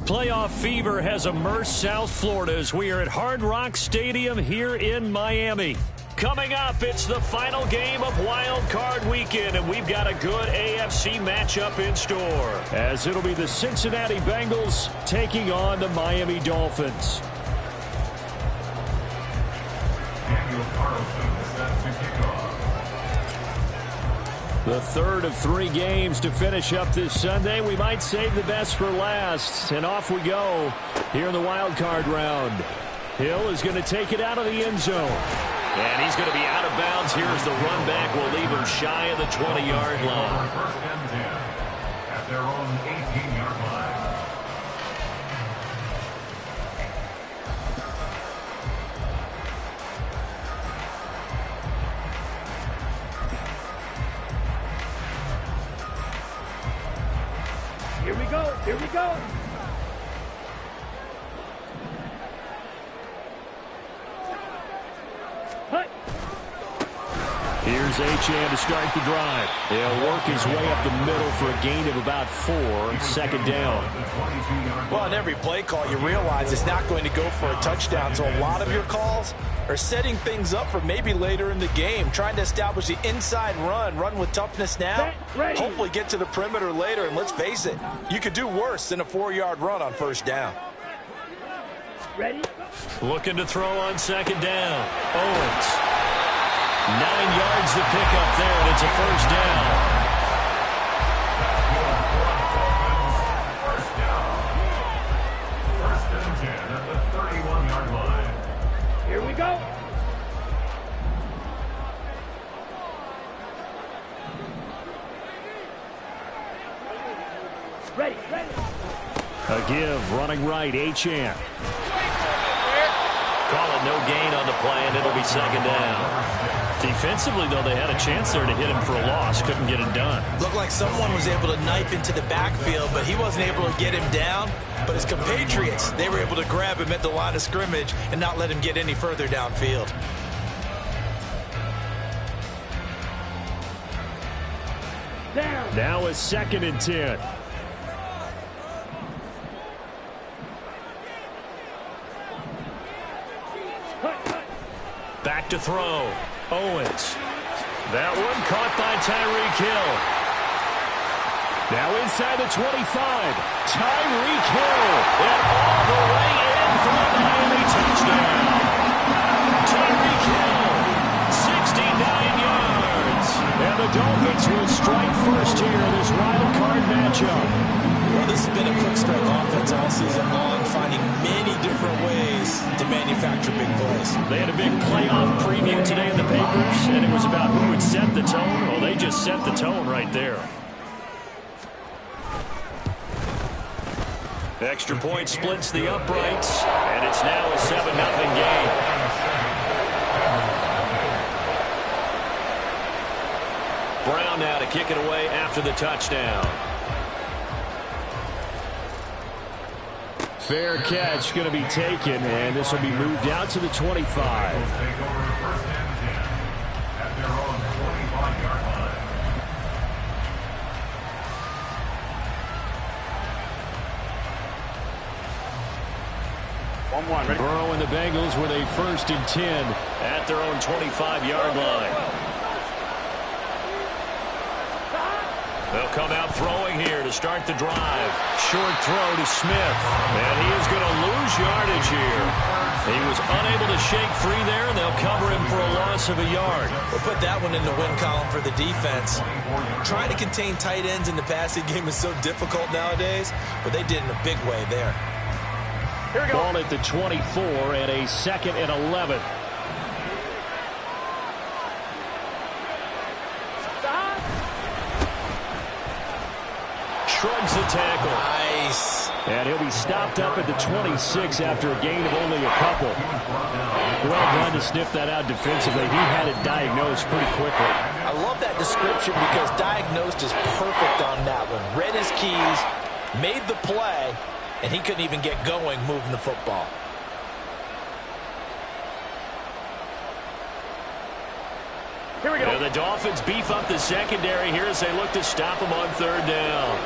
Playoff fever has immersed South Florida as we are at Hard Rock Stadium here in Miami. Coming up, it's the final game of Wildcard Weekend, and we've got a good AFC matchup in store, as it'll be the Cincinnati Bengals taking on the Miami Dolphins. The third of 3 games to finish up this Sunday. We might save the best for last. And off we go here in the wild card round. Hill is going to take it out of the end zone. And he's going to be out of bounds. Here's the run back. Will leave him shy of the 20-yard line. First and 10 at their own 18-yard line. Here we go. Here we go. Here's Achane to start the drive. He'll work his way up the middle for a gain of about 4. Second down. Well, in every play call, you realize it's not going to go for a touchdown. So a lot of your calls are setting things up for maybe later in the game, trying to establish the inside run with toughness now, hopefully get to the perimeter later. And let's face it, you could do worse than a 4-yard run on first down. Ready? Looking to throw on second down. Owens. 9 yards to pick up there, and it's a first down. First and 10 at the 31-yard line. Here we go. Ready. A give, running right, Achane. Call it no gain on the play, and it'll be second down. Defensively, though, they had a chance there to hit him for a loss. Couldn't get it done. Looked like someone was able to knife into the backfield, but he wasn't able to get him down. But his compatriots, they were able to grab him at the line of scrimmage and not let him get any further downfield. Down. Now a second and 10. Back to throw. Owens. That one caught by Tyreek Hill. Now inside the 25. Tyreek Hill. And all the way in for a Miami touchdown. Tyreek Hill. 69 yards. And the Dolphins will strike first here in this wild card matchup. Well, this has been a quick strike offense all season long, finding many different ways to manufacture big plays. They had a big playoff preview today in the papers, and it was about who would set the tone. Well, they just set the tone right there. Extra point splits the uprights, and it's now a 7-0 game. Brown now to kick it away after the touchdown. Fair catch going to be taken, and this will be moved out to the 25. Take over first and 10 at their own 25-yard line. Ready? Burrow and the Bengals with a first and 10 at their own 25-yard line. They'll come out throwing here to start the drive. Short throw to Smith. And he is going to lose yardage here. He was unable to shake free there, and they'll cover him for a loss of a yard. We'll put that one in the win column for the defense. Trying to contain tight ends in the passing game is so difficult nowadays, but they did in a big way there. Here we go. Ball at the 24 and a 2nd and 11. Shrugs the tackle. Nice. And he'll be stopped up at the 26 after a gain of only a couple. Well done to sniff that out defensively. He had it diagnosed pretty quickly. I love that description because diagnosed is perfect on that one. Read his keys, made the play, and he couldn't even get going moving the football. Here we go. And the Dolphins beef up the secondary here as they look to stop him on 3rd down.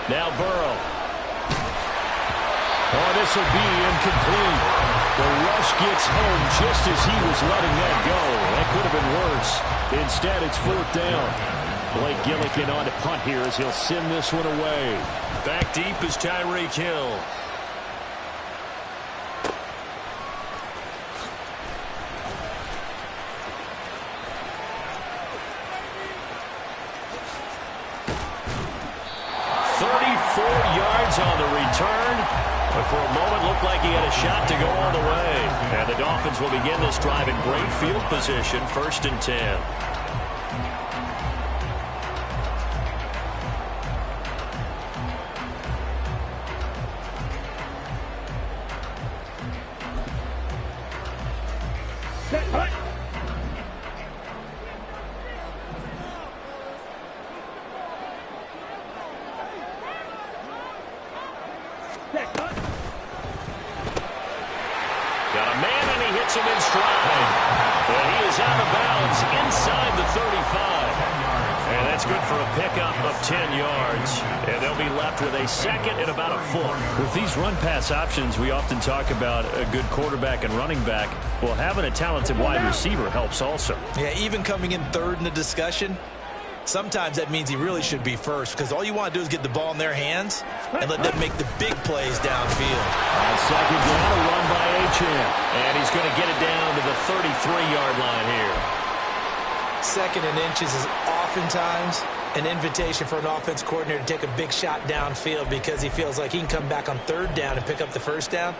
Now Burrow. Oh, this will be incomplete. The rush gets home just as he was letting that go. That could have been worse. Instead, it's 4th down. Blake Gillikin on to punt here as he'll send this one away. Back deep is Tyreek Hill. On the return, but for a moment looked like he had a shot to go all the way. And the Dolphins will begin this drive in great field position, 1st and 10. Set, punt. Got a man and he hits him in stride. But he is out of bounds inside the 35. And that's good for a pickup of 10 yards. And they'll be left with a 2nd and about a foot. With these run-pass options, we often talk about a good quarterback and running back. Well, having a talented wide receiver helps also. Yeah, even coming in 3rd in the discussion, sometimes that means he really should be first because all you want to do is get the ball in their hands and let them make the big plays downfield. On 2nd down, a run by Achane. And he's going to get it down to the 33-yard line here. 2nd and inches is oftentimes an invitation for an offense coordinator to take a big shot downfield because he feels like he can come back on 3rd down and pick up the 1st down.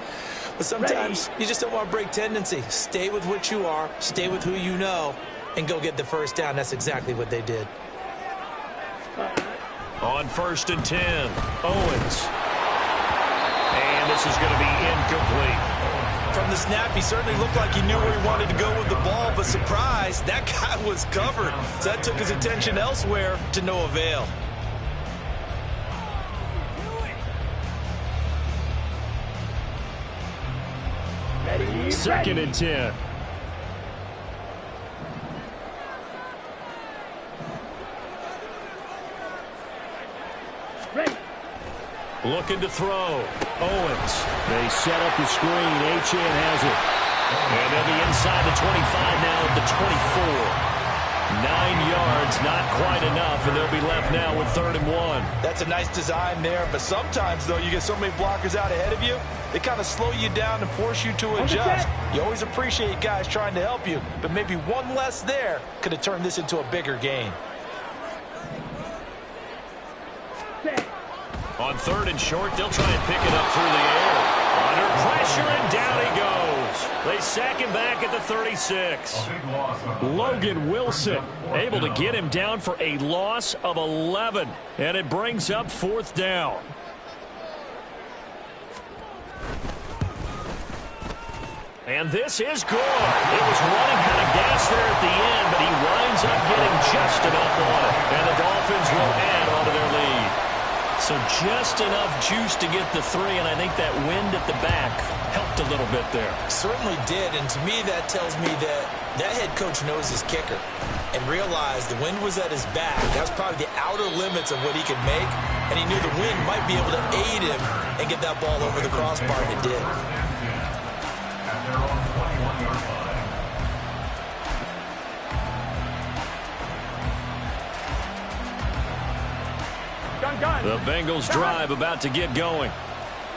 But sometimes you just don't want to break tendency. Stay with what you are, stay with who you know, and go get the 1st down. That's exactly what they did. On 1st and 10, Owens. And this is going to be incomplete. From the snap, he certainly looked like he knew where he wanted to go with the ball, but surprise, that guy was covered. So that took his attention elsewhere to no avail. Ready, 2nd and 10. Ready. Looking to throw. Owens. They set up the screen. Achane has it. And they'll be inside the 25 now at the 24. 9 yards, not quite enough, and they'll be left now with 3rd and 1. That's a nice design there, but sometimes, though, you get so many blockers out ahead of you, they kind of slow you down and force you to adjust. You always appreciate guys trying to help you, but maybe one less there could have turned this into a bigger gain. On 3rd and short, they'll try and pick it up through the air. Under pressure, and down he goes. They sack him back at the 36. Logan Wilson able to get him down for a loss of 11. And it brings up 4th down. And this is good. It was running out of gas there at the end, but he winds up getting just enough on it. And the Dolphins will add on to their lead. So just enough juice to get the 3, and I think that wind at the back helped a little bit there. Certainly did, and to me that tells me that that head coach knows his kicker and realized the wind was at his back. That was probably the outer limits of what he could make, and he knew the wind might be able to aid him and get that ball over the crossbar, and it did. The Bengals drive about to get going.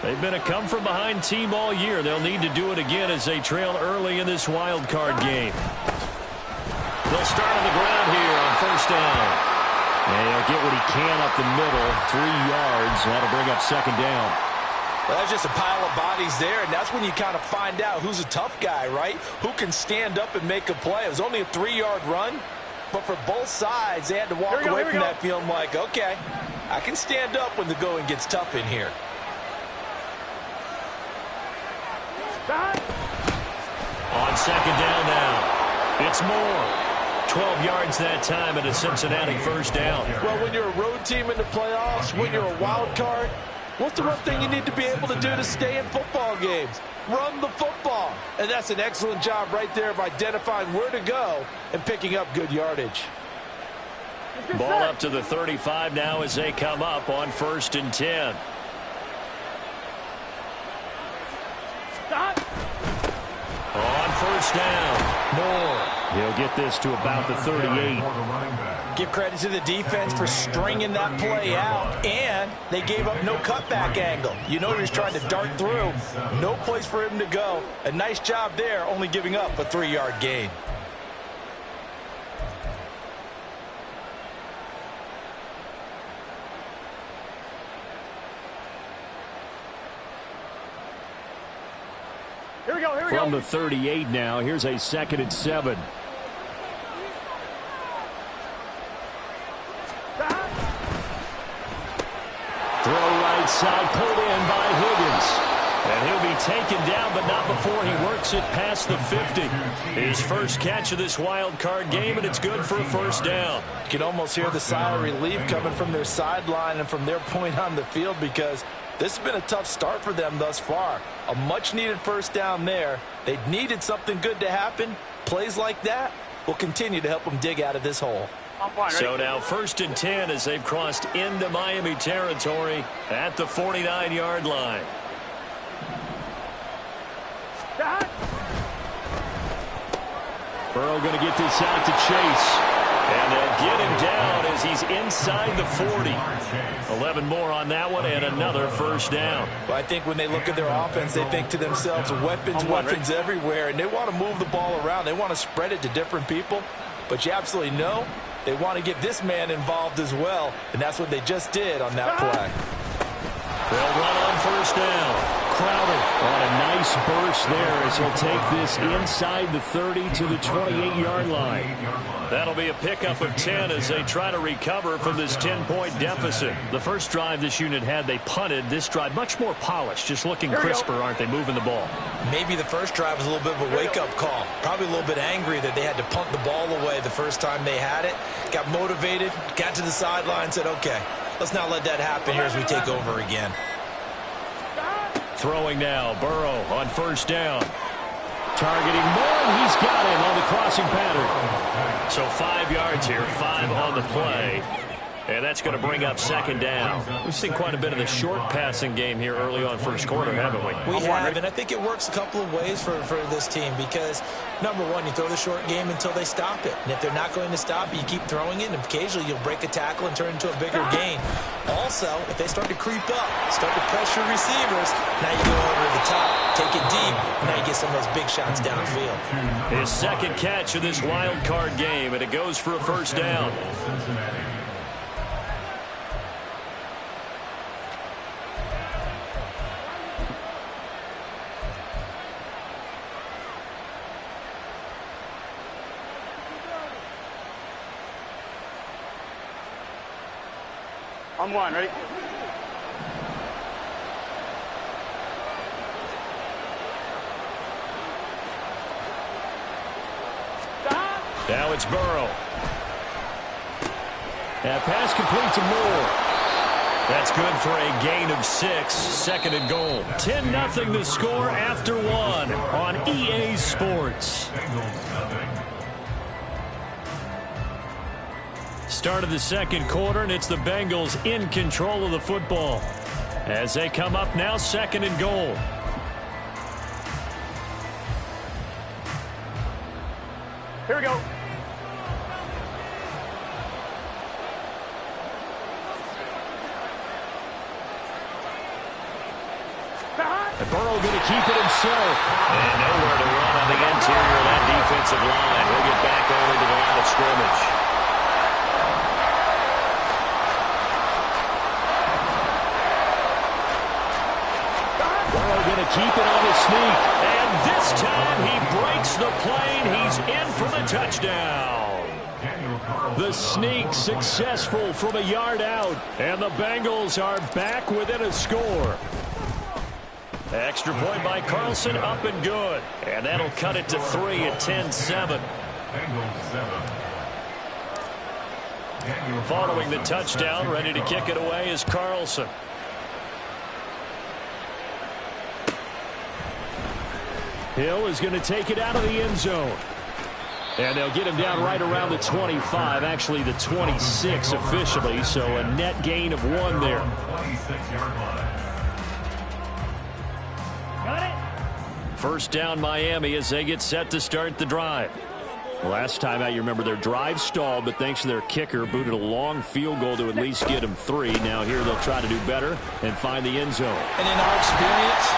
They've been a come-from-behind team all year. They'll need to do it again as they trail early in this wild card game. They'll start on the ground here on first down. And he'll get what he can up the middle, 3 yards. That'll bring up second down. Well, that's just a pile of bodies there, and that's when you kind of find out who's a tough guy, right? Who can stand up and make a play. It was only a 3-yard run, but for both sides, they had to walk away from that feeling like, okay, I can stand up when the going gets tough in here. On second down now, it's Moore. 12 yards that time and a Cincinnati first down. Well, when you're a road team in the playoffs, when you're a wild card, what's the one thing you need to be able to do to stay in football games? Run the football. And that's an excellent job right there of identifying where to go and picking up good yardage. Ball up to the 35 now as they come up on first and 10. On first down, Moore. He'll get this to about the 38. Give credit to the defense for stringing that play out, and they gave up no cutback angle. You know he was trying to dart through. No place for him to go. A nice job there, only giving up a 3-yard gain. Here we go. From the 38 now, here's a second and 7. Throw right side, pulled in by Higgins. And he'll be taken down, but not before he works it past the 50. His first catch of this wild card game, and it's good for a first down. You can almost hear the sigh of relief coming from their sideline and from their point on the field, because this has been a tough start for them thus far. A much-needed first down there. They needed something good to happen. Plays like that will continue to help them dig out of this hole. So now first and 10 as they've crossed into Miami territory at the 49-yard line. Burrow going to get this out to Chase. And they'll get him down as he's inside the 40. 11 more on that one and another first down. Well, I think when they look at their offense, they think to themselves, weapons everywhere, and they want to move the ball around. They want to spread it to different people. But you absolutely know they want to get this man involved as well, and that's what they just did on that play. They'll run on first down. Crowder on a nice burst there as he'll take this inside the 30 to the 28-yard line. That'll be a pickup of 10 as they try to recover from this 10-point deficit. The first drive this unit had, they punted. This drive much more polished, just looking crisper, aren't they, moving the ball? Maybe the first drive was a little bit of a wake-up call. Probably a little bit angry that they had to punt the ball away the first time they had it. Got motivated, got to the sideline, said, okay, let's not let that happen here as we take over again. Throwing now, Burrow on first down. Targeting Moore, and he's got him on the crossing pattern. So 5 yards here, 5 on the play. And that's going to bring up second down. We've seen quite a bit of the short passing game here early on first quarter, haven't we? We have, and I think it works a couple of ways for this team because, number one, you throw the short game until they stop it. And if they're not going to stop it, you keep throwing it, and occasionally you'll break a tackle and turn it into a bigger gain. Also, if they start to creep up, start to pressure receivers, now you go over the top, take it deep, and now you get some of those big shots downfield. His second catch of this wild card game, and it goes for a first down. On one, ready? Now it's Burrow. That pass complete to Moore. That's good for a gain of 6. Second and goal. 10-0 the score after 1 on EA Sports. Start of the second quarter, and it's the Bengals in control of the football. As they come up now, second and goal. Here we go. to keep it himself. And nowhere to run on the interior of that defensive line. He'll get back on into the line of scrimmage. Going to keep it on the sneak. And this time he breaks the plane. He's in for the touchdown. The sneak successful from a yard out. And the Bengals are back within a score. Extra point by Carlson, up and good. And that'll cut it to 3 at 10-7. Following the touchdown, ready to kick it away is Carlson. Hill is going to take it out of the end zone. And they'll get him down right around the 25, actually the 26 officially, so a net gain of 1 there. Got it. First down Miami as they get set to start the drive. Last time out, you remember their drive stalled, but thanks to their kicker, booted a long field goal to at least get them 3. Now here they'll try to do better and find the end zone. And in our experience,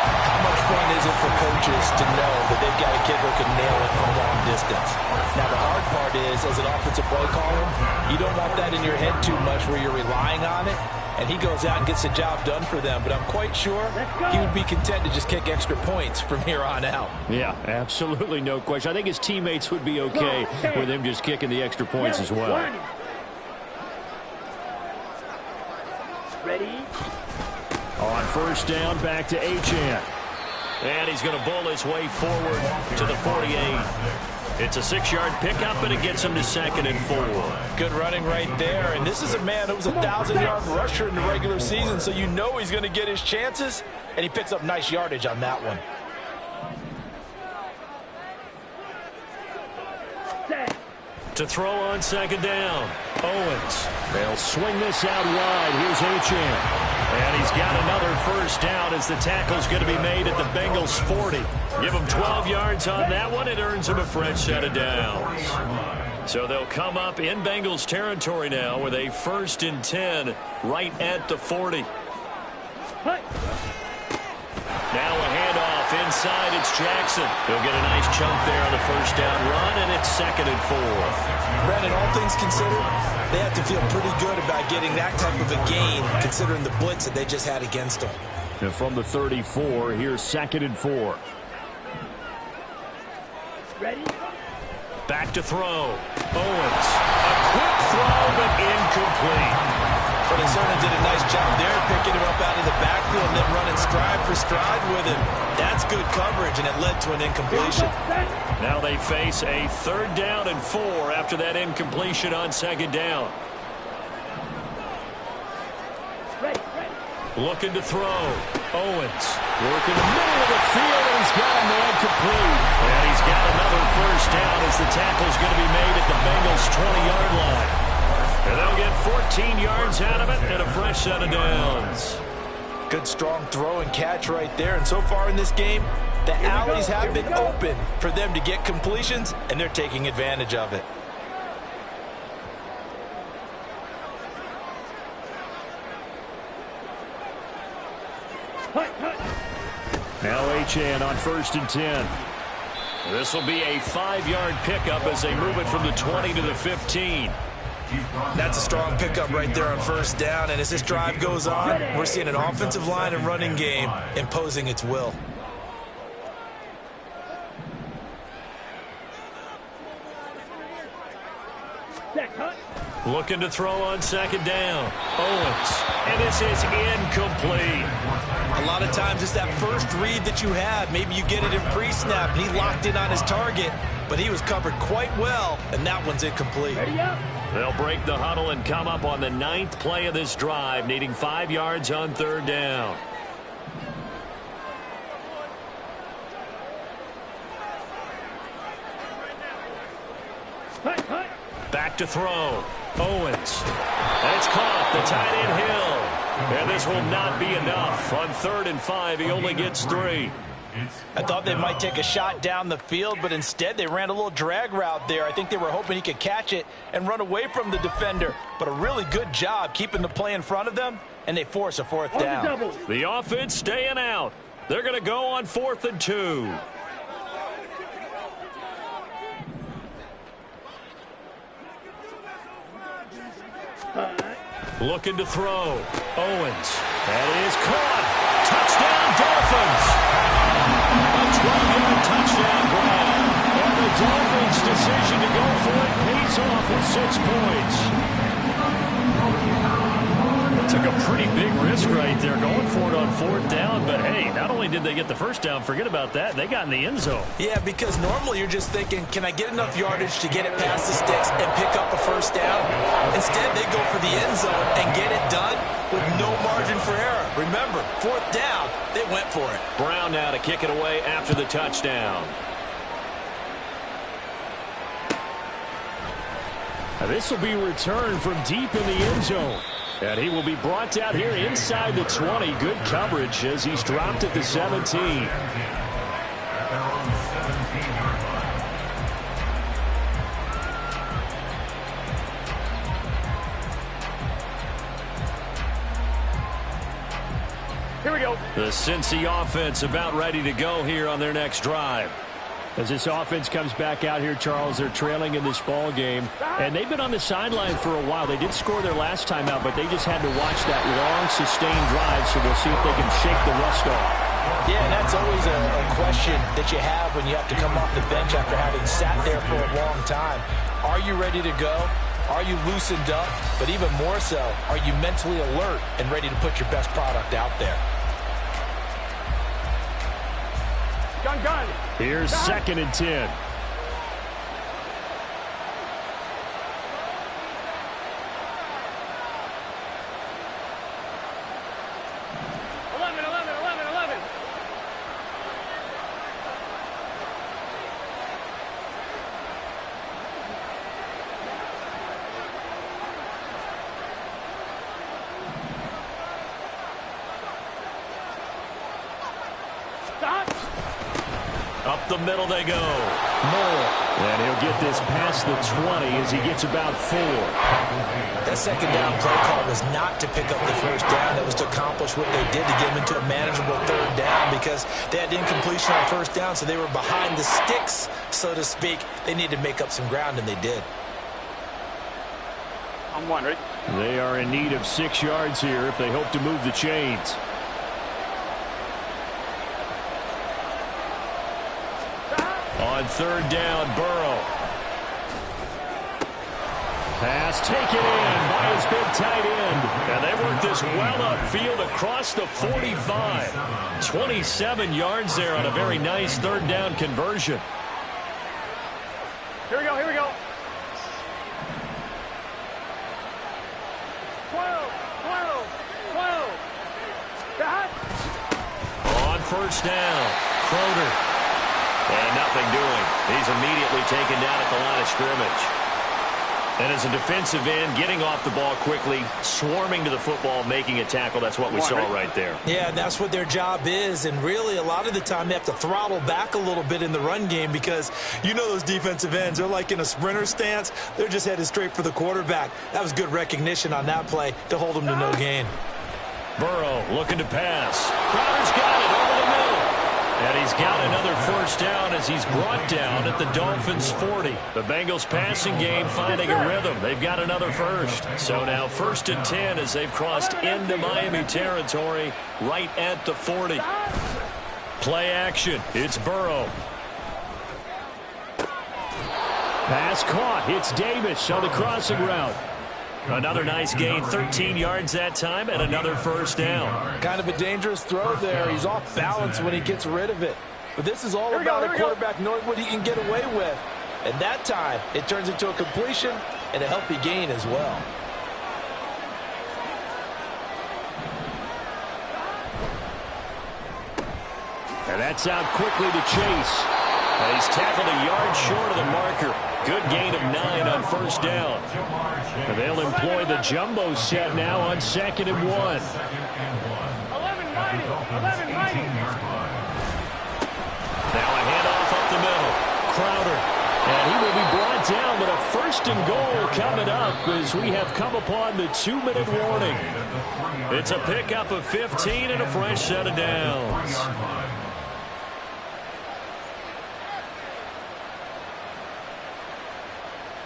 how much fun is it for coaches to know that they've got a kicker who can nail it from long distance? Now, the hard part is, as an offensive play caller, you don't want that in your head too much where you're relying on it, and he goes out and gets the job done for them. But I'm quite sure he would be content to just kick extra points from here on out. Yeah, absolutely no question. I think his teammates would be okay with him just kicking the extra points as well. Ready? On first down, back to Achane. And he's going to bull his way forward to the 48. It's a 6-yard pickup, and it gets him to 2nd and 4. Good running right there. And this is a man who was a 1,000-yard rusher in the regular season, so you know he's going to get his chances, and he picks up nice yardage on that one. To throw on 2nd down, Owens. They'll swing this out wide. Here's Achane. And he's got another first down as the tackle's going to be made at the Bengals 40. Give him 12 yards on that one. It earns him a fresh set of downs. So they'll come up in Bengals territory now with a 1st and 10 right at the 40. Now a handoff inside. It's Jackson. He'll get a nice chunk there on the first down run, and it's 2nd and 4. Brandon, all things considered, they have to feel pretty good about getting that type of a gain, considering the blitz that they just had against them. And from the 34, here's 2nd and 4. Ready? Back to throw. Owens. A quick throw, but incomplete. But he certainly did a nice job there, picking him up out of the backfield and then running stride for stride with him. That's good coverage, and it led to an incompletion. Now they face a 3rd down and 4 after that incompletion on 2nd down. Looking to throw. Owens working the middle of the field, and he's got a man complete. And he's got another first down as the tackle's going to be made at the Bengals' 20-yard line. And they'll get 14 yards out of it and a fresh set of downs. Good strong throw and catch right there. And so far in this game, the alleys have been open for them to get completions, and they're taking advantage of it. Now Achane on 1st and 10. This will be a 5-yard pickup as they move it from the 20 to the 15. That's a strong pickup right there on first down, and as this drive goes on, we're seeing an offensive line and running game imposing its will. Looking to throw on 2nd down. Owens. And this is incomplete. A lot of times it's that first read that you have. Maybe you get it in pre-snap, and he locked in on his target, but he was covered quite well, and that one's incomplete. They'll break the huddle and come up on the 9th play of this drive, needing 5 yards on 3rd down. Back to throw. Owens. That's caught. The tight end Hill. And this will not be enough. On 3rd and 5, he only gets 3. I thought they might take a shot down the field, but instead they ran a little drag route there. I think they were hoping he could catch it and run away from the defender. But a really good job keeping the play in front of them, and they force a 4th down. The offense staying out. They're going to go on 4th and 2. Looking to throw. Owens. That is caught. Touchdown, Dolphins. A 12-yard touchdown grab. And the Dolphins' decision to go for it pays off with 6 points. They took a pretty big risk right there going for it on 4th down. But, hey, not only did they get the first down, forget about that, they got in the end zone. Yeah, because normally you're just thinking, can I get enough yardage to get it past the sticks and pick up a first down? Instead, they go for the end zone and get it done with no margin for error. Remember, 4th down, they went for it. Brown now to kick it away after the touchdown. Now this will be returned from deep in the end zone. And he will be brought down here inside the 20. Good coverage as he's dropped at the 17. At their own 17-yard line. Here we go. The Cincy offense about ready to go here on their next drive. As this offense comes back out here, Charles, they're trailing in this ball game, and they've been on the sideline for a while. They did score their last time out, but they just had to watch that long, sustained drive, so we'll see if they can shake the rust off. Yeah, that's always a question that you have when you have to come off the bench after having sat there for a long time. Are you ready to go? Are you loosened up? But even more so, are you mentally alert and ready to put your best product out there? Gun. Here's 2nd and 10. Up the middle they go. Moore. And he'll get this past the 20 as he gets about 4. That 2nd down play call was not to pick up the first down. It was to accomplish what they did to get them into a manageable 3rd down because they had incompletion on 1st down, so they were behind the sticks, so to speak. They needed to make up some ground, and they did. I'm wondering. They are in need of 6 yards here if they hope to move the chains. On 3rd down, Burrow. Pass taken in by his big tight end. And they work this well upfield across the 45. 27 yards there on a very nice 3rd down conversion. Here we go. 12. On 1st down, Crowder. And nothing doing. He's immediately taken down at the line of scrimmage. And as a defensive end, getting off the ball quickly, swarming to the football, making a tackle, that's what we saw right there. Yeah, that's what their job is. And really, a lot of the time, they have to throttle back a little bit in the run game because you know those defensive ends, they're like in a sprinter stance. They're just headed straight for the quarterback. That was good recognition on that play to hold them to no gain. Burrow looking to pass. Crowder's got it over the middle. And he's got another 1st down as he's brought down at the Dolphins' 40. The Bengals passing game finding a rhythm. They've got another first. So now 1st and 10 as they've crossed into Miami territory right at the 40. Play action. It's Burrow. Pass caught. It's Davis on the crossing route. Another nice gain, 13 yards that time, and another 1st down. Kind of a dangerous throw there. He's off balance when he gets rid of it. But this is all about a quarterback knowing what he can get away with. And that time, it turns into a completion and a healthy gain as well. And that's out quickly to Chase. And he's tackled a yard short of the marker. Good gain of 9 on 1st down. And they'll employ the jumbo set now on 2nd and 1. 11-90. Now a handoff up the middle. Crowder. And he will be brought it down, but a 1st and goal coming up as we have come upon the 2-minute warning. It's a pickup of 15 and a fresh set of downs.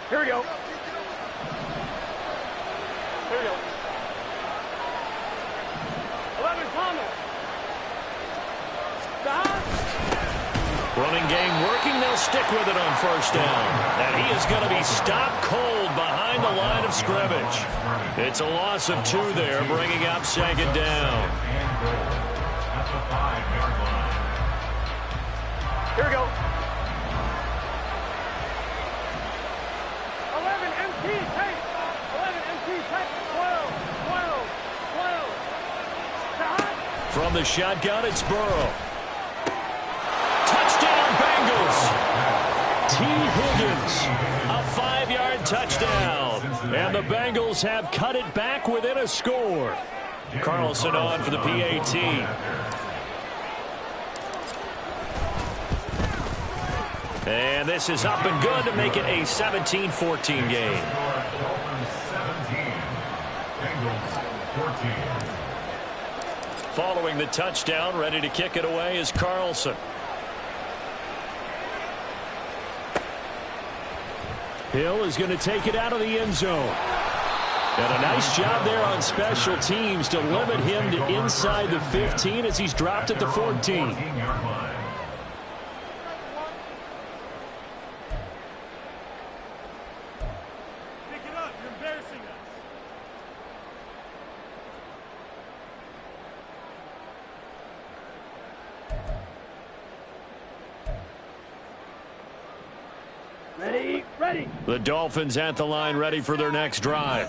Here we go. Here we go. 11, Thomas. Running game working. They'll stick with it on 1st down. And he is going to be stopped cold behind the line of scrimmage. It's a loss of 2 there, bringing up 2nd down. Here we go. 11 MT tape. 11 MT tape. 12. 12. 12. From the shotgun, it's Burrow. Touchdown, Bengals. T. Higgins, a 5-yard touchdown. And the Bengals have cut it back within a score. Carlson on for the PAT. And this is up and good to make it a 17-14 game. Following the touchdown, ready to kick it away is Carlson. Hill is going to take it out of the end zone. And a nice job there on special teams to limit him to inside the 15 as he's dropped at the 14. The Dolphins at the line ready for their next drive.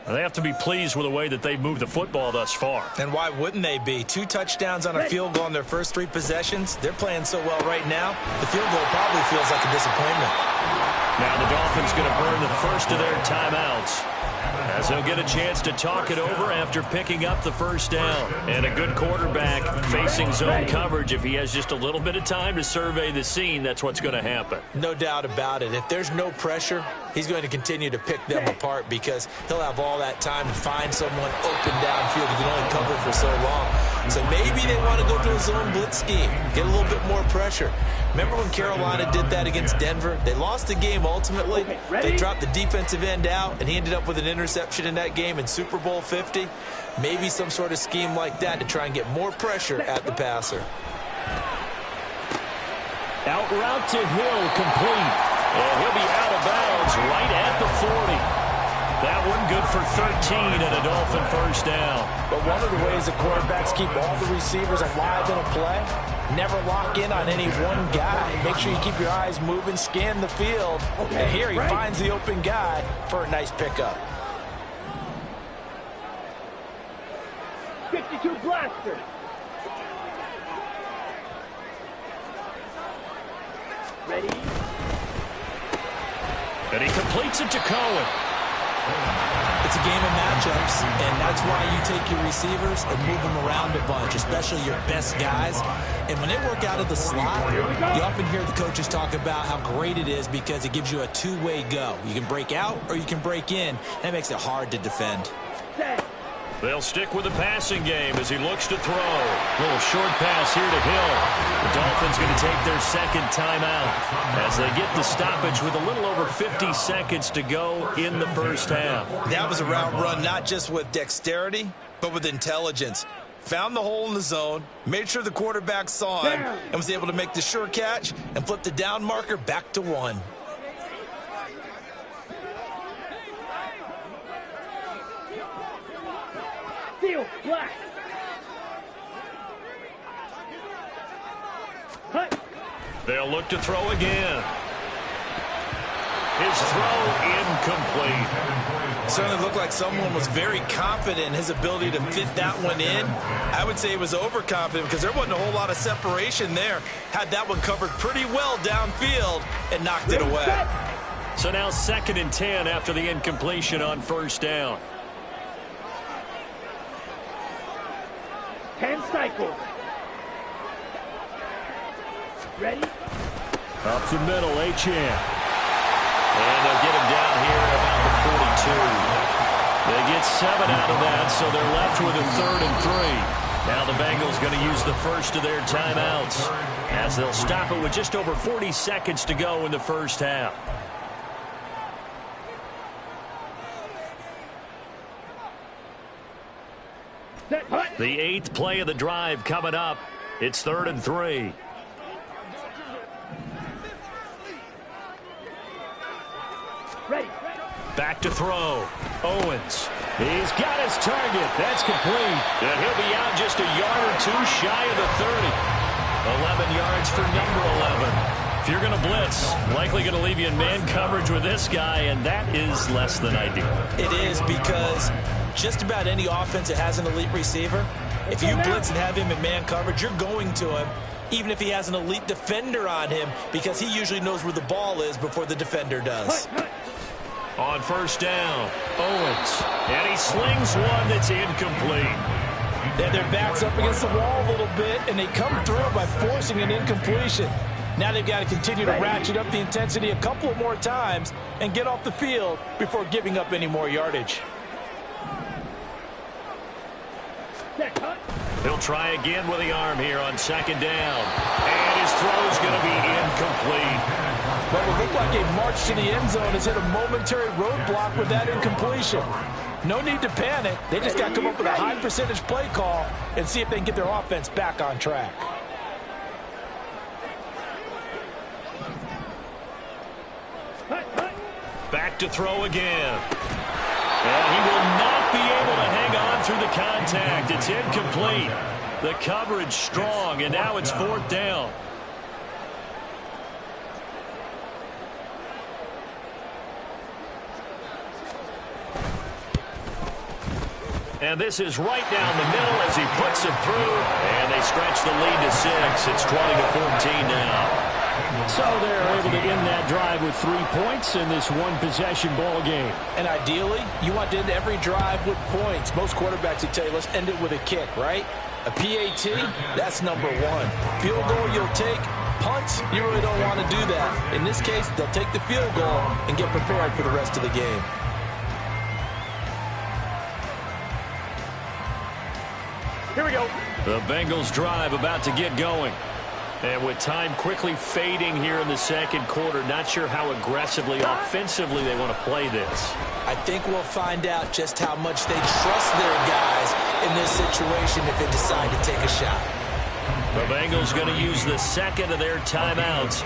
They have to be pleased with the way that they've moved the football thus far. And why wouldn't they be? 2 touchdowns on a field goal in their first 3 possessions. They're playing so well right now, the field goal probably feels like a disappointment. Now the Dolphins going to burn the first of their timeouts, as they'll get a chance to talk it over after picking up the 1st down. And a good quarterback facing zone coverage. If he has just a little bit of time to survey the scene, that's what's going to happen. No doubt about it. If there's no pressure, he's going to continue to pick them apart because he'll have all that time to find someone open downfield who can only cover for so long. So maybe they want to go to a zone blitz scheme, get a little bit more pressure. Remember when Carolina did that against Denver? They lost the game ultimately. They dropped the defensive end out, and he ended up with an interception in that game in Super Bowl 50. Maybe some sort of scheme like that to try and get more pressure at the passer. Out route to Hill, complete. And he'll be out of bounds right at the 40. That one good for 13 and a Dolphin 1st down. But one of the ways the quarterbacks keep all the receivers alive in a play, never lock in on any one guy. Make sure you keep your eyes moving, scan the field. And here he finds the open guy for a nice pickup. 52 blaster. Ready? And he completes it to Cohen. It's a game of matchups, and that's why you take your receivers and move them around a bunch, especially your best guys. And when they work out of the slot, you often hear the coaches talk about how great it is because it gives you a two-way go. You can break out or you can break in. That makes it hard to defend. They'll stick with the passing game as he looks to throw. A little short pass here to Hill. The Dolphins going to take their 2nd timeout as they get the stoppage with a little over 50 seconds to go in the 1st half. That was a route run not just with dexterity, but with intelligence. Found the hole in the zone, made sure the quarterback saw him, and was able to make the sure catch and flip the down marker back to 1. Black. They'll look to throw again. His throw incomplete. Certainly looked like someone was very confident in his ability to fit that one in. I would say he was overconfident because there wasn't a whole lot of separation there. Had that one covered pretty well downfield and knocked it away. So now 2nd and 10 after the incompletion on 1st down. 10 cycles. Ready? Up the middle, Achane. And they'll get him down here at about the 42. They get 7 out of that, so they're left with a 3rd and 3. Now the Bengals going to use the first of their timeouts as they'll stop it with just over 40 seconds to go in the first half. The 8th play of the drive coming up. It's 3rd and 3. Back to throw. Owens. He's got his target. That's complete. And he'll be out just a yard or two shy of the 30. 11 yards for number 11. If you're going to blitz, likely going to leave you in man coverage with this guy, and that is less than ideal. It is, because just about any offense that has an elite receiver, if you blitz and have him in man coverage, you're going to him, even if he has an elite defender on him, because he usually knows where the ball is before the defender does. On first down, Owens. And he slings one that's incomplete. And their back's up against the wall a little bit, and they come through by forcing an incompletion. Now they've got to continue to ratchet up the intensity a couple of more times and get off the field before giving up any more yardage. He'll try again with the arm here on 2nd down. And his throw's going to be incomplete. But it looked like a march to the end zone has hit a momentary roadblock with that incompletion. No need to panic. They just got to come up with a high percentage play call and see if they can get their offense back on track. Back to throw again. And he will not be able to hang on through the contact. It's incomplete. The coverage strong, and now it's 4th down. And this is right down the middle as he puts it through. And they stretch the lead to 6. It's 20-14 now. So they're able to end that drive with 3 points in this one-possession ball game. And ideally, you want to end every drive with points. Most quarterbacks would tell you, let's end it with a kick, right? A PAT, that's number 1. Field goal you'll take. Punts, you really don't want to do that. In this case, they'll take the field goal and get prepared for the rest of the game. Here we go. The Bengals drive about to get going. And with time quickly fading here in the 2nd quarter, not sure how aggressively, offensively they want to play this. I think we'll find out just how much they trust their guys in this situation if they decide to take a shot. The Bengals going to use the 2nd of their timeouts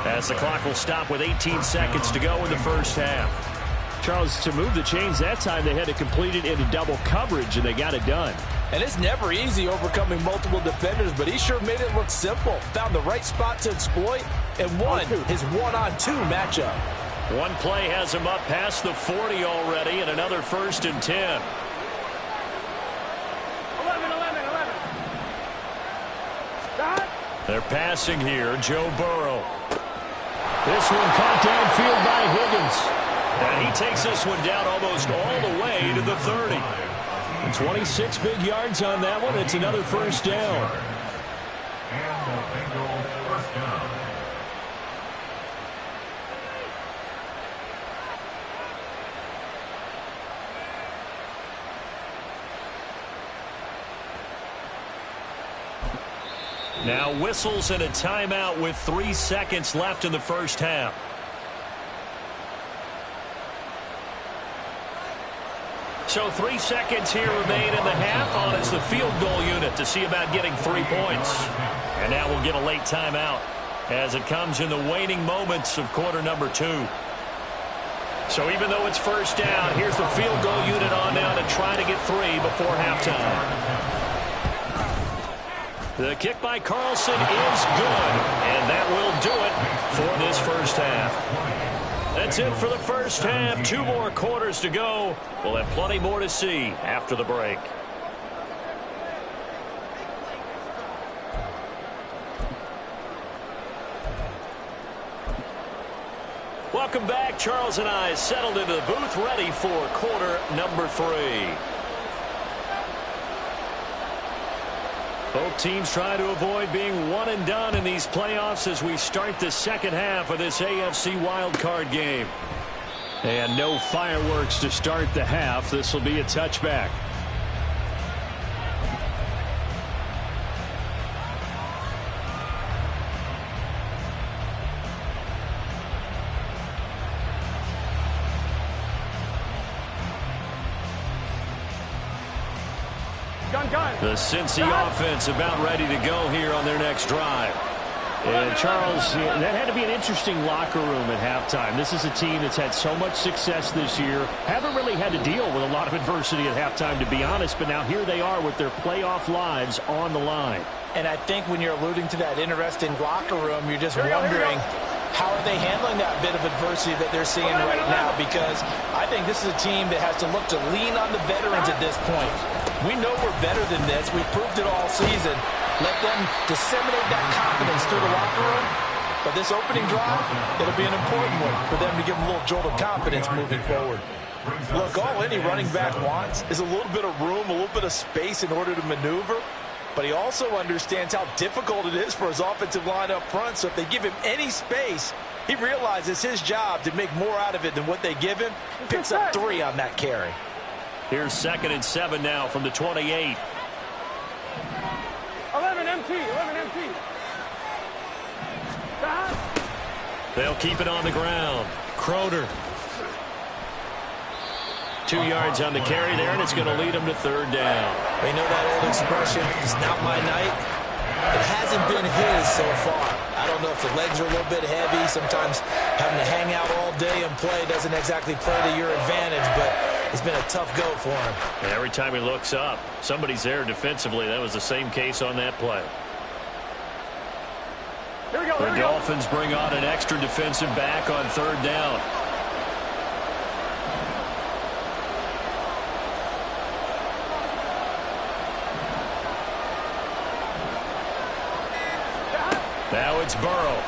as the clock will stop with 18 seconds to go in the first half. Charles, to move the chains that time, they had to complete it into double coverage, and they got it done. And it's never easy overcoming multiple defenders, but he sure made it look simple. Found the right spot to exploit and won his 1-on-2 matchup. One play has him up past the 40 already, and another 1st and 10. 11. Stop. They're passing here, Joe Burrow. This one caught downfield by Higgins. And he takes this one down almost all the way to the 30. 26 big yards on that one. It's another 1st down. And the Bengals 1st down. Now whistles and a timeout with 3 seconds left in the first half. So 3 seconds here remain in the half. On is the field goal unit to see about getting 3 points. And now we'll get a late timeout as it comes in the waning moments of quarter number 2. So even though it's 1st down, here's the field goal unit on now to try to get 3 before halftime. The kick by Carlson is good, and that will do it for this first half. That's it for the first half. 2 more quarters to go. We'll have plenty more to see after the break. Welcome back. Charles and I settled into the booth ready for quarter number 3. Both teams trying to avoid being one and done in these playoffs as we start the second half of this AFC Wildcard game. And no fireworks to start the half. This will be a touchback. The Cincy offense about ready to go here on their next drive. And Charles, that had to be an interesting locker room at halftime. This is a team that's had so much success this year. Haven't really had to deal with a lot of adversity at halftime, to be honest. But now here they are with their playoff lives on the line. And I think when you're alluding to that interesting locker room, you're just wondering, how are they handling that bit of adversity that they're seeing right now? Because I think this is a team that has to look to lean on the veterans at this point. We know we're better than this. We've proved it all season. Let them disseminate that confidence through the locker room. But this opening drive, it'll be an important one for them to give them a little jolt of confidence moving forward. Look, all any running back wants is a little bit of room, a little bit of space in order to maneuver. But he also understands how difficult it is for his offensive line up front. So if they give him any space, he realizes his job to make more out of it than what they give him. Picks up 3 on that carry. Here's 2nd and 7 now from the 28. 11 MT. They'll keep it on the ground. Croder. 2 yards on the carry there, and it's going to lead them to 3rd down. We know that old expression, it's not my night. It hasn't been his so far. I don't know if the legs are a little bit heavy. Sometimes having to hang out all day and play doesn't exactly play to your advantage, but it's been a tough go for him. And every time he looks up, somebody's there defensively. That was the same case on that play. Here we go. The Dolphins bring on an extra defensive back on 3rd down. Now it's Burrow.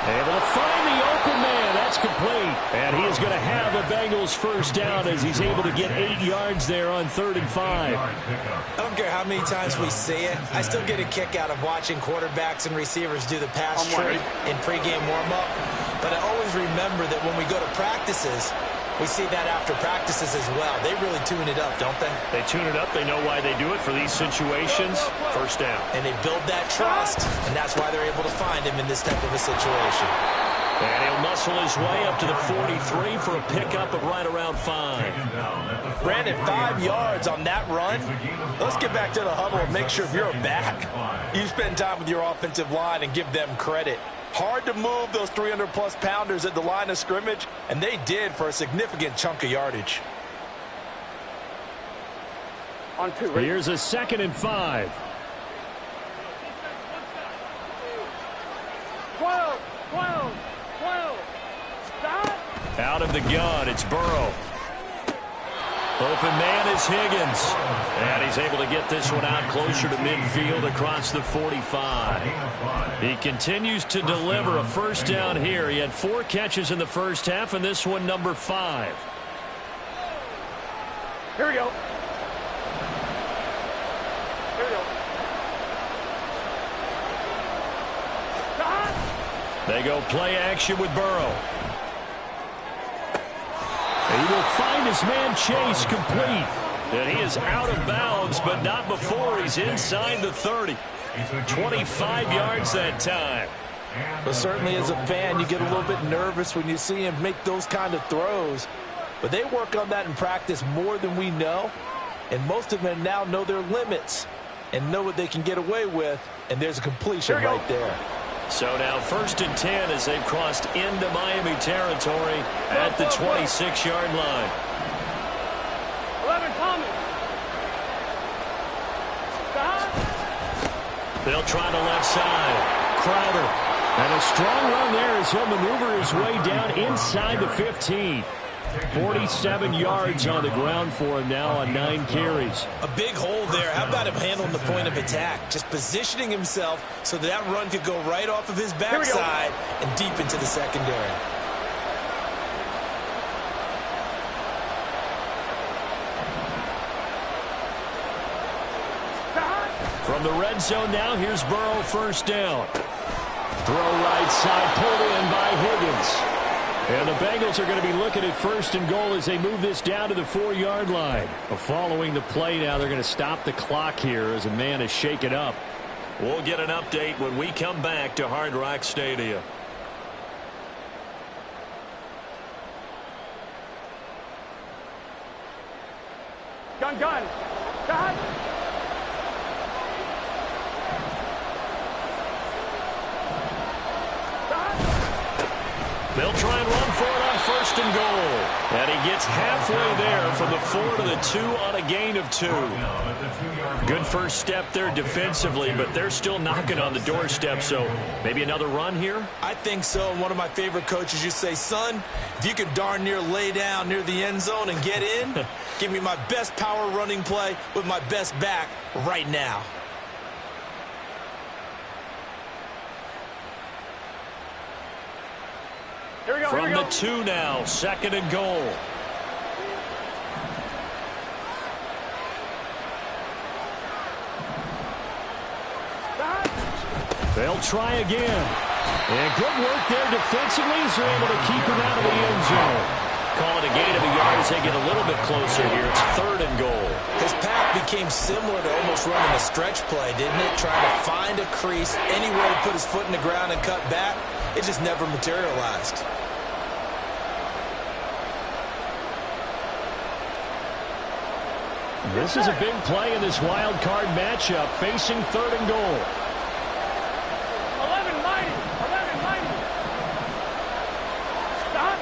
Able to find the open man. That's complete. And he is going to have a Bengals first down as he's able to get 8 yards there on 3rd and 5. I don't care how many times we see it. I still get a kick out of watching quarterbacks and receivers do the pass trade in pregame warm-up. But I always remember that when we go to practices, we see that after practices as well. They really tune it up, don't they? They tune it up. They know why they do it for these situations. First down. And they build that trust, and that's why they're able to find him in this type of a situation. And he'll muscle his way up to the 43 for a pickup of right around 5. Brandon, 5 yards on that run. Let's get back to the huddle and make sure if you're a back, you spend time with your offensive line and give them credit. Hard to move those 300-plus pounders at the line of scrimmage, and they did for a significant chunk of yardage. On 2. Here's a 2nd and 5. 12. Stop. Out of the gun, it's Burrow. Open man is Higgins. And he's able to get this one out closer to midfield across the 45. He continues to deliver a first down here. He had 4 catches in the first half, and this one number 5. Here we go. Stop. They go play action with Burrow. He will find his man Chase complete. And he is out of bounds, but not before he's inside the 30. 25 yards that time. But certainly as a fan, you get a little bit nervous when you see him make those kind of throws. But they work on that in practice more than we know. And most of them now know their limits and know what they can get away with. And there's a completion right there. So now 1st and 10 as they've crossed into Miami territory at the 26-yard line. 11 Thomas. Stop. They'll try the left side. Crowder. And a strong run there as he'll maneuver his way down inside the 15. 47 yards on the ground for him now on 9 carries. A big hole there. How about him handling the point of attack? Just positioning himself so that run could go right off of his backside and deep into the secondary. From the red zone now, here's Burrow, first down. Throw right side, pulled in by Higgins. And the Bengals are going to be looking at first and goal as they move this down to the 4-yard line. Following the play now, they're going to stop the clock here as a man is shaken up. We'll get an update when we come back to Hard Rock Stadium. Gun. Gun. They'll try and run for it on first and goal. And he gets halfway there from the 4 to the 2 on a gain of 2. Good first step there defensively, but they're still knocking on the doorstep, so maybe another run here? I think so. One of my favorite coaches used to say, son, if you can darn near lay down near the end zone and get in, give me my best power running play with my best back right now. From the 2 now, second and goal. They'll try again. And good work there defensively as they're able to keep him out of the end zone. Call it a gain of a yard as they get a little bit closer here. It's third and goal. His path became similar to almost running a stretch play, didn't it? Trying to find a crease, anywhere to put his foot in the ground and cut back. It just never materialized. This is a big play in this wild card matchup, facing third and goal. 11 mighty. Stop.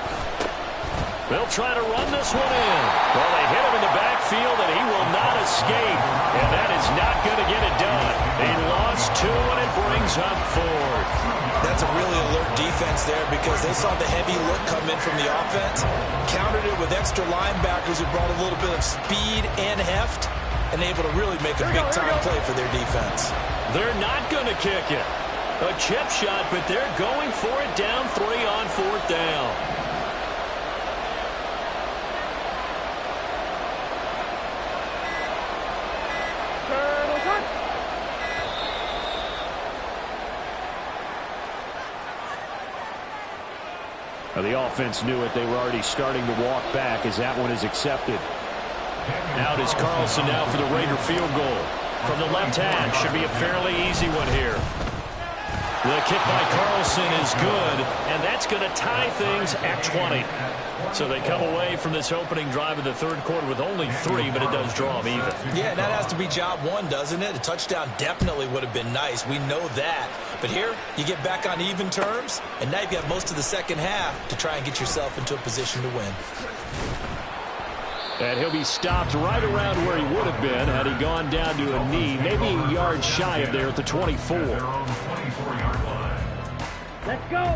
They'll try to run this one in. Well, they hit him in the backfield, and he will not escape. And that is not going to get it done. They lost 2, and it brings up 4th. That's a really alert defense there because they saw the heavy look come in from the offense, countered it with extra linebackers who brought a little bit of speed and heft, and able to really make a big-time play for their defense. They're not going to kick it. A chip shot, but they're going for it down 3 on 4th down. The offense knew it. They were already starting to walk back as that one is accepted. Out is Carlson now for the Raider field goal. From the left hash, should be a fairly easy one here. The kick by Carlson is good, and that's going to tie things at 20. So they come away from this opening drive of the third quarter with only 3, but it does draw them even. Yeah, and that has to be job 1, doesn't it? A touchdown definitely would have been nice. We know that. But here, you get back on even terms, and now you've got most of the second half to try and get yourself into a position to win. And he'll be stopped right around where he would have been had he gone down to a knee, maybe a yard shy of there at the 24. Let's go.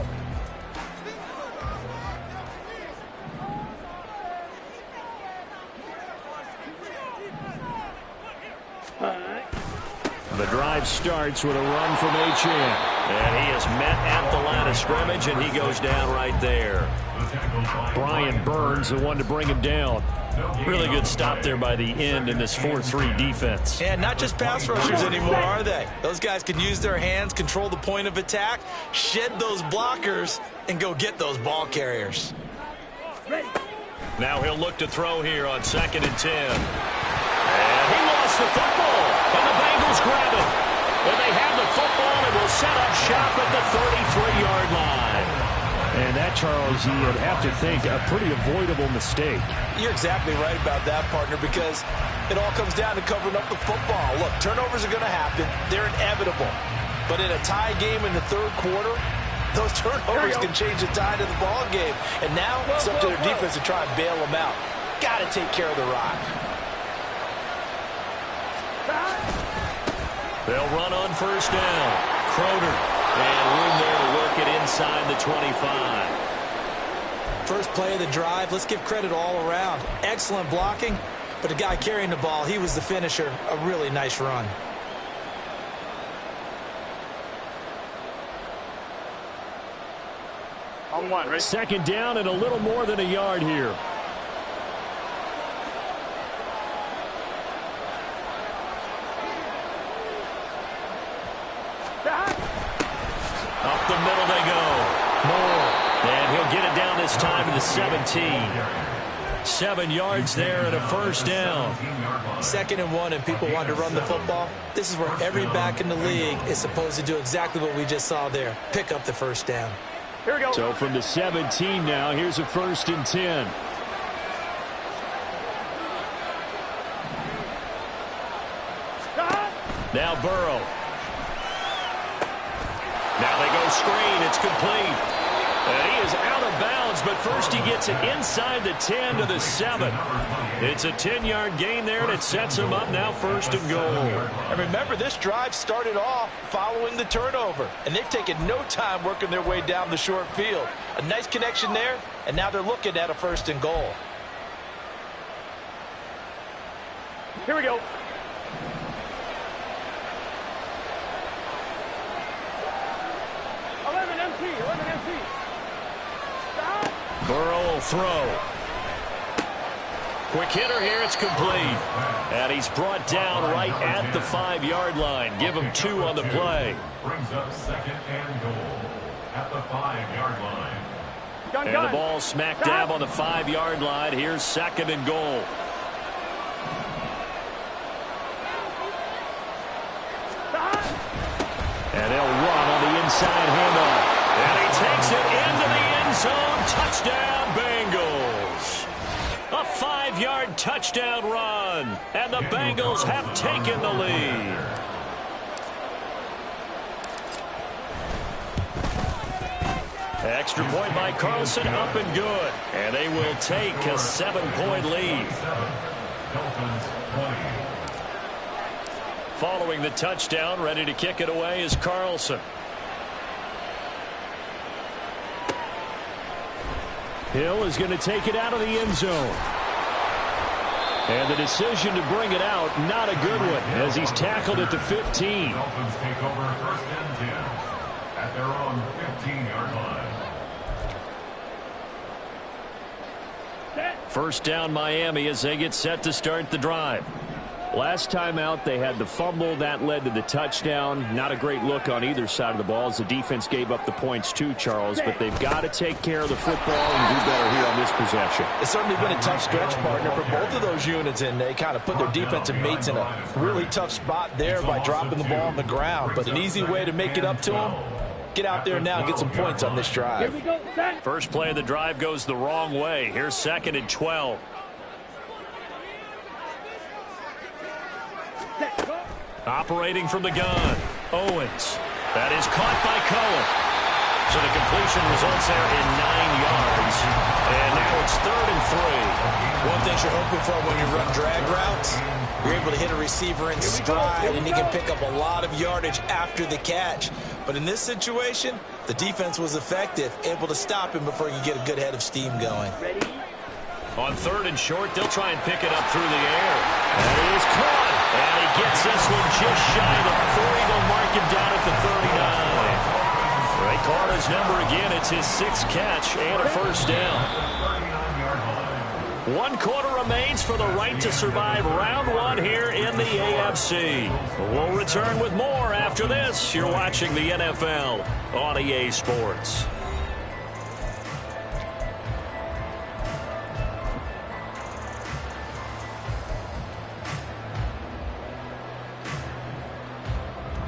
The drive starts with a run from Achane. And he is met at the line of scrimmage, and he goes down right there. Brian Burns, the one to bring him down. Really good stop there by the end in this 4-3 defense. And not just pass rushers anymore, are they? Those guys can use their hands, control the point of attack, shed those blockers, and go get those ball carriers. Now he'll look to throw here on 2nd and 10. And he lost the football, and the Bengals grab it. And they have the football and will set up shop at the 33-yard line. And that, Charles, you'd have to think a pretty avoidable mistake. You're exactly right about that, partner, because it all comes down to covering up the football. Look, turnovers are going to happen. They're inevitable. But in a tie game in the third quarter, those turnovers can change the tide of the ball game. And now it's up to their defense to try and bail them out. Got to take care of the rock. They'll run on first down. Croder. And room there to work it inside the 25. First play of the drive. Let's give credit all around. Excellent blocking. But the guy carrying the ball, he was the finisher. A really nice run. On 1, right? Second down and a little more than a yard here. the middle they go. More. And he'll get it down this time to the 17. 7 yards there and a first down. 2nd and 1 and people want to run the football. This is where every back in the league is supposed to do exactly what we just saw there. Pick up the first down. Here we go. So from the 17 now, here's a 1st and 10. Now Burrow. Now they go screen. It's complete. And he is out of bounds, but first he gets it inside the 10 to the 7. It's a 10-yard gain there, and it sets him up now 1st and goal. And remember, this drive started off following the turnover, and they've taken no time working their way down the short field. A nice connection there, and now they're looking at a 1st and goal. Here we go. Burrow will throw. Quick hitter here. It's complete. And he's brought down right at the 5-yard line. Give him 2 on the play. Brings up 2nd and goal at the 5-yard line. And the ball smack dab on the 5-yard line. Here's 2nd and goal. And they'll run on the inside handoff. And he takes it into the end zone. Touchdown, Bengals. A 5-yard touchdown run. And the Bengals have taken the lead. Extra point by Carlson, up and good. And they will take a 7-point lead. Dolphins 20. Following the touchdown, ready to kick it away is Carlson. Hill is going to take it out of the end zone. And the decision to bring it out, not a good one, as he's tackled at the 15. Dolphins take over 1st and 10 at their own 15-yard line. First down, Miami, as they get set to start the drive. Last time out, they had the fumble. That led to the touchdown. Not a great look on either side of the ball as the defense gave up the points too, Charles. But they've got to take care of the football and do better here on this possession. It's certainly been a tough stretch, partner, for both of those units, and they kind of put their defensive mates in a really tough spot there by dropping the ball on the ground. But an easy way to make it up to them, get out there now and get some points on this drive. First play of the drive goes the wrong way. Here's 2nd and 12. Operating from the gun, Owens. That is caught by Cohen. So the completion results there in 9 yards. And now it's 3rd and 3. One thing you're hoping for when you run drag routes, you're able to hit a receiver in stride, and he can pick up a lot of yardage after the catch. But in this situation, the defense was effective, able to stop him before he could get a good head of steam going. On 3rd and short, they'll try and pick it up through the air. And it is caught. And he gets this one just shy of the 40. They'll mark him down at the 39. They call his number again. It's his 6th catch and a first down. 1 quarter remains for the right to survive round 1 here in the AFC. We'll return with more after this. You're watching the NFL on EA Sports.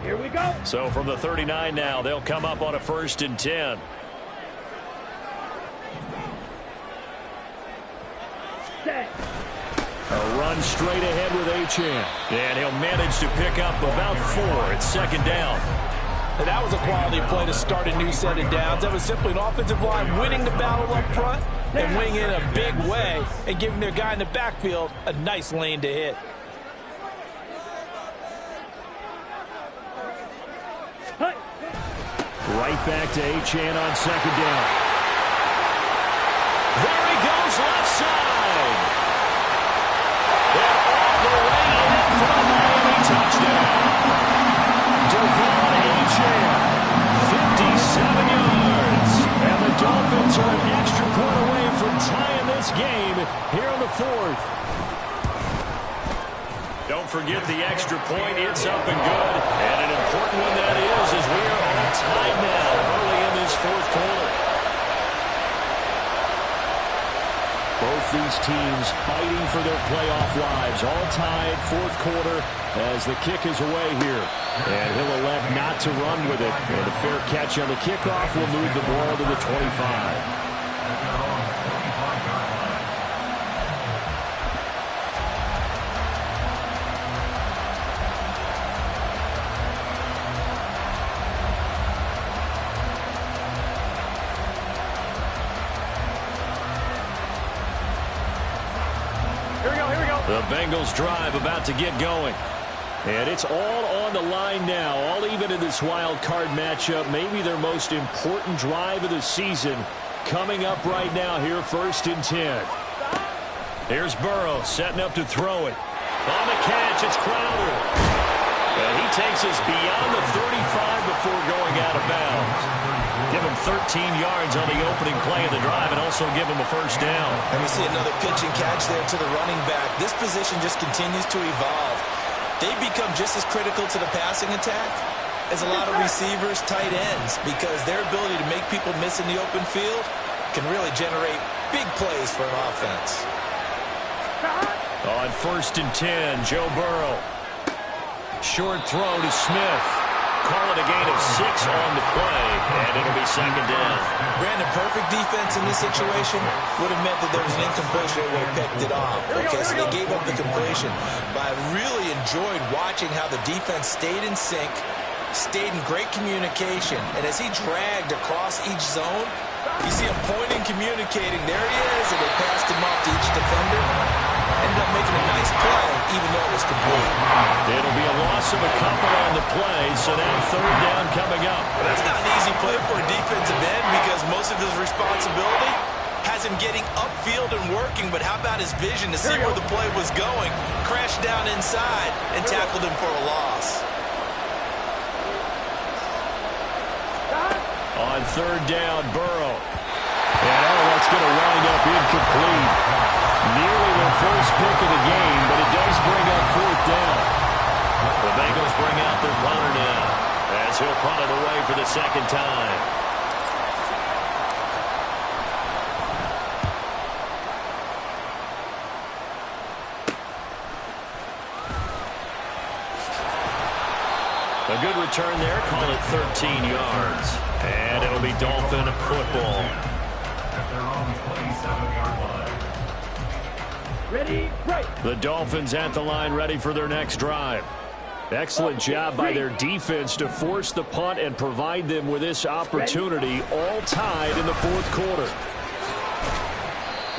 Here we go. So from the 39 now, they'll come up on a 1st and 10. A run straight ahead with Achane. And he'll manage to pick up about 4. It's 2nd down. And that was a quality play to start a new set of downs. That was simply an offensive line winning the battle up front and winning in a big way and giving their guy in the backfield a nice lane to hit. Right back to Achane on 2nd down. There he goes left side. And all the way in for the Miami touchdown. Devon Achane, 57 yards. And the Dolphins are an extra point away from tying this game here in the 4th. Don't forget the extra point. It's up and good. And an important one that is, as we are all tied now early these teams fighting for their playoff lives. All tied, fourth quarter, as the kick is away here. And he'll elect not to run with it. And a fair catch on the kickoff will move the ball to the 25. The Bengals drive about to get going. And it's all on the line now, all even in this wild card matchup. Maybe their most important drive of the season coming up right now here, 1st and 10. Here's Burrow setting up to throw it. On the catch, it's Crowder. And he takes us beyond the 35 before going out of bounds. Give him 13 yards on the opening play of the drive and also give him a first down. And we see another pitch and catch there to the running back. This position just continues to evolve. They become just as critical to the passing attack as a lot of receivers, tight ends, because their ability to make people miss in the open field can really generate big plays for an offense. On 1st and 10, Joe Burrow. Short throw to Smith. Call it a gain of 6 on the play, and it'll be 2nd down. Brandon, perfect defense in this situation would have meant that there was an incompletion that would have picked it off. Okay, so they gave up the completion. But I really enjoyed watching how the defense stayed in sync, stayed in great communication, and as he dragged across each zone, you see him pointing, communicating. There he is, and they passed him off to each defender. Ended up making a nice play, even though it was complete. It'll be a loss of a couple on the play, so now 3rd down coming up. Well, that's not an easy play for a defensive end because most of his responsibility has him getting upfield and working, but how about his vision to see where the play was going, crashed down inside, and tackled him for a loss. On 3rd down, Burrow. And that's going to wind up incomplete. Nearly their first pick of the game, but it does bring up 4th down. The Bengals bring out their punter now, as he'll punt it away for the 2nd time. A good return there, call it 13 yards. And it'll be Dolphin football. At their own 27-yard line. Ready, right. The Dolphins at the line ready for their next drive. Excellent job by their defense to force the punt and provide them with this opportunity, all tied in the 4th quarter.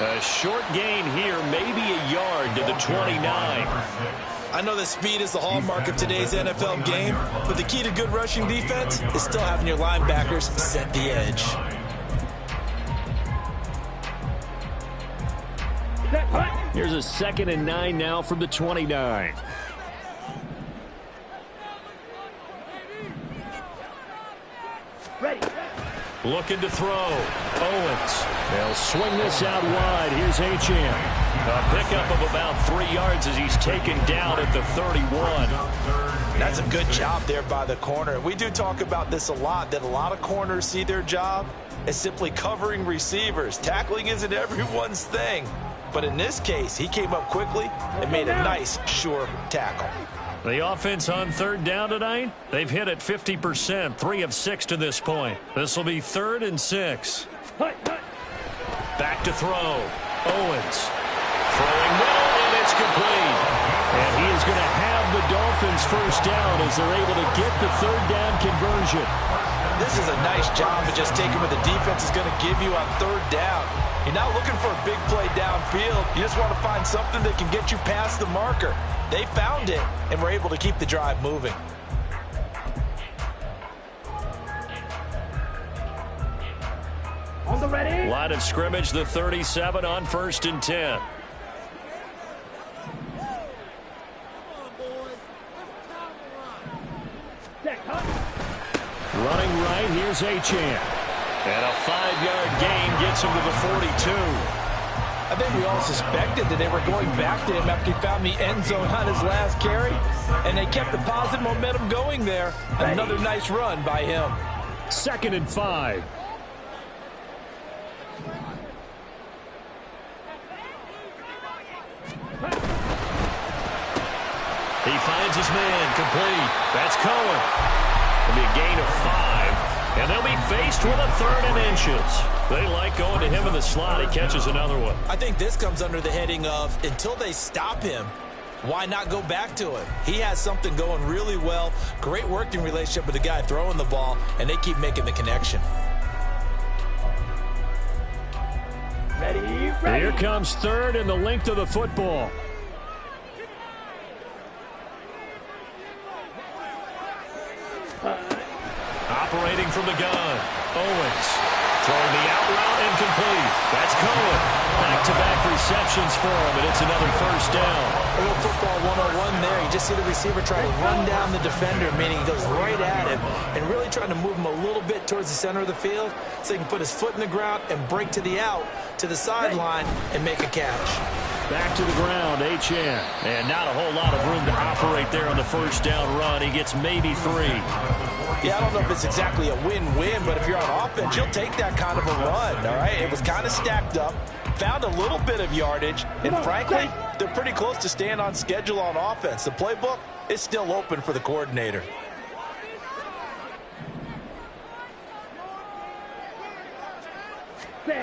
A short gain here, maybe a yard to the 29. I know that speed is the hallmark of today's NFL game, but the key to good rushing defense is still having your linebackers set the edge. Here's a 2nd and 9 now from the 29. Ready. Looking to throw. Owens. They'll swing this out wide. Here's Achane. A pickup of about 3 yards as he's taken down at the 31. That's a good job there by the corner. We do talk about this a lot, that a lot of corners see their job as simply covering receivers. Tackling isn't everyone's thing. But in this case, he came up quickly and made a nice, sure tackle. The offense on 3rd down tonight, they've hit it 50%, 3 of 6 to this point. This will be 3rd and 6. Back to throw. Owens. Throwing middle, and it's complete. And he is going to have the Dolphins first down as they're able to get the 3rd down conversion. This is a nice job of just taking what the defense is going to give you on 3rd down. You're not looking for a big play downfield. You just want to find something that can get you past the marker. They found it and were able to keep the drive moving. On the ready. Line of scrimmage, the 37 on 1st and 10. Running right, here's Achane. And a 5-yard gain gets him to the 42. I think we all suspected that they were going back to him after he found the end zone on his last carry. And they kept the positive momentum going there. Another nice run by him. 2nd and 5. He finds his man, complete. That's Cohen. It'll be a gain of 5, and they'll be faced with a 3rd and inches. They like going to him in the slot. He catches another one. I think this comes under the heading of until they stop him, why not go back to him? He has something going really well. Great working relationship with the guy throwing the ball, and they keep making the connection. Ready. Here comes 3rd and the length of the football. Operating from the gun, Owens. Throwing the out route incomplete. That's Cohen. Back-to-back receptions for him, and it's another 1st down. A little football 101 there. You just see the receiver try to run down the defender, meaning he goes right at him and really trying to move him a little bit towards the center of the field so he can put his foot in the ground and break to the out, to the sideline, and make a catch. Back to the ground, Achane. And not a whole lot of room to operate there on the 1st down run. He gets maybe 3. Yeah, I don't know if it's exactly a win-win, but if you're on offense, you'll take that kind of a run, all right? It was kind of stacked up, found a little bit of yardage, and frankly, they're pretty close to staying on schedule on offense. The playbook is still open for the coordinator. They'll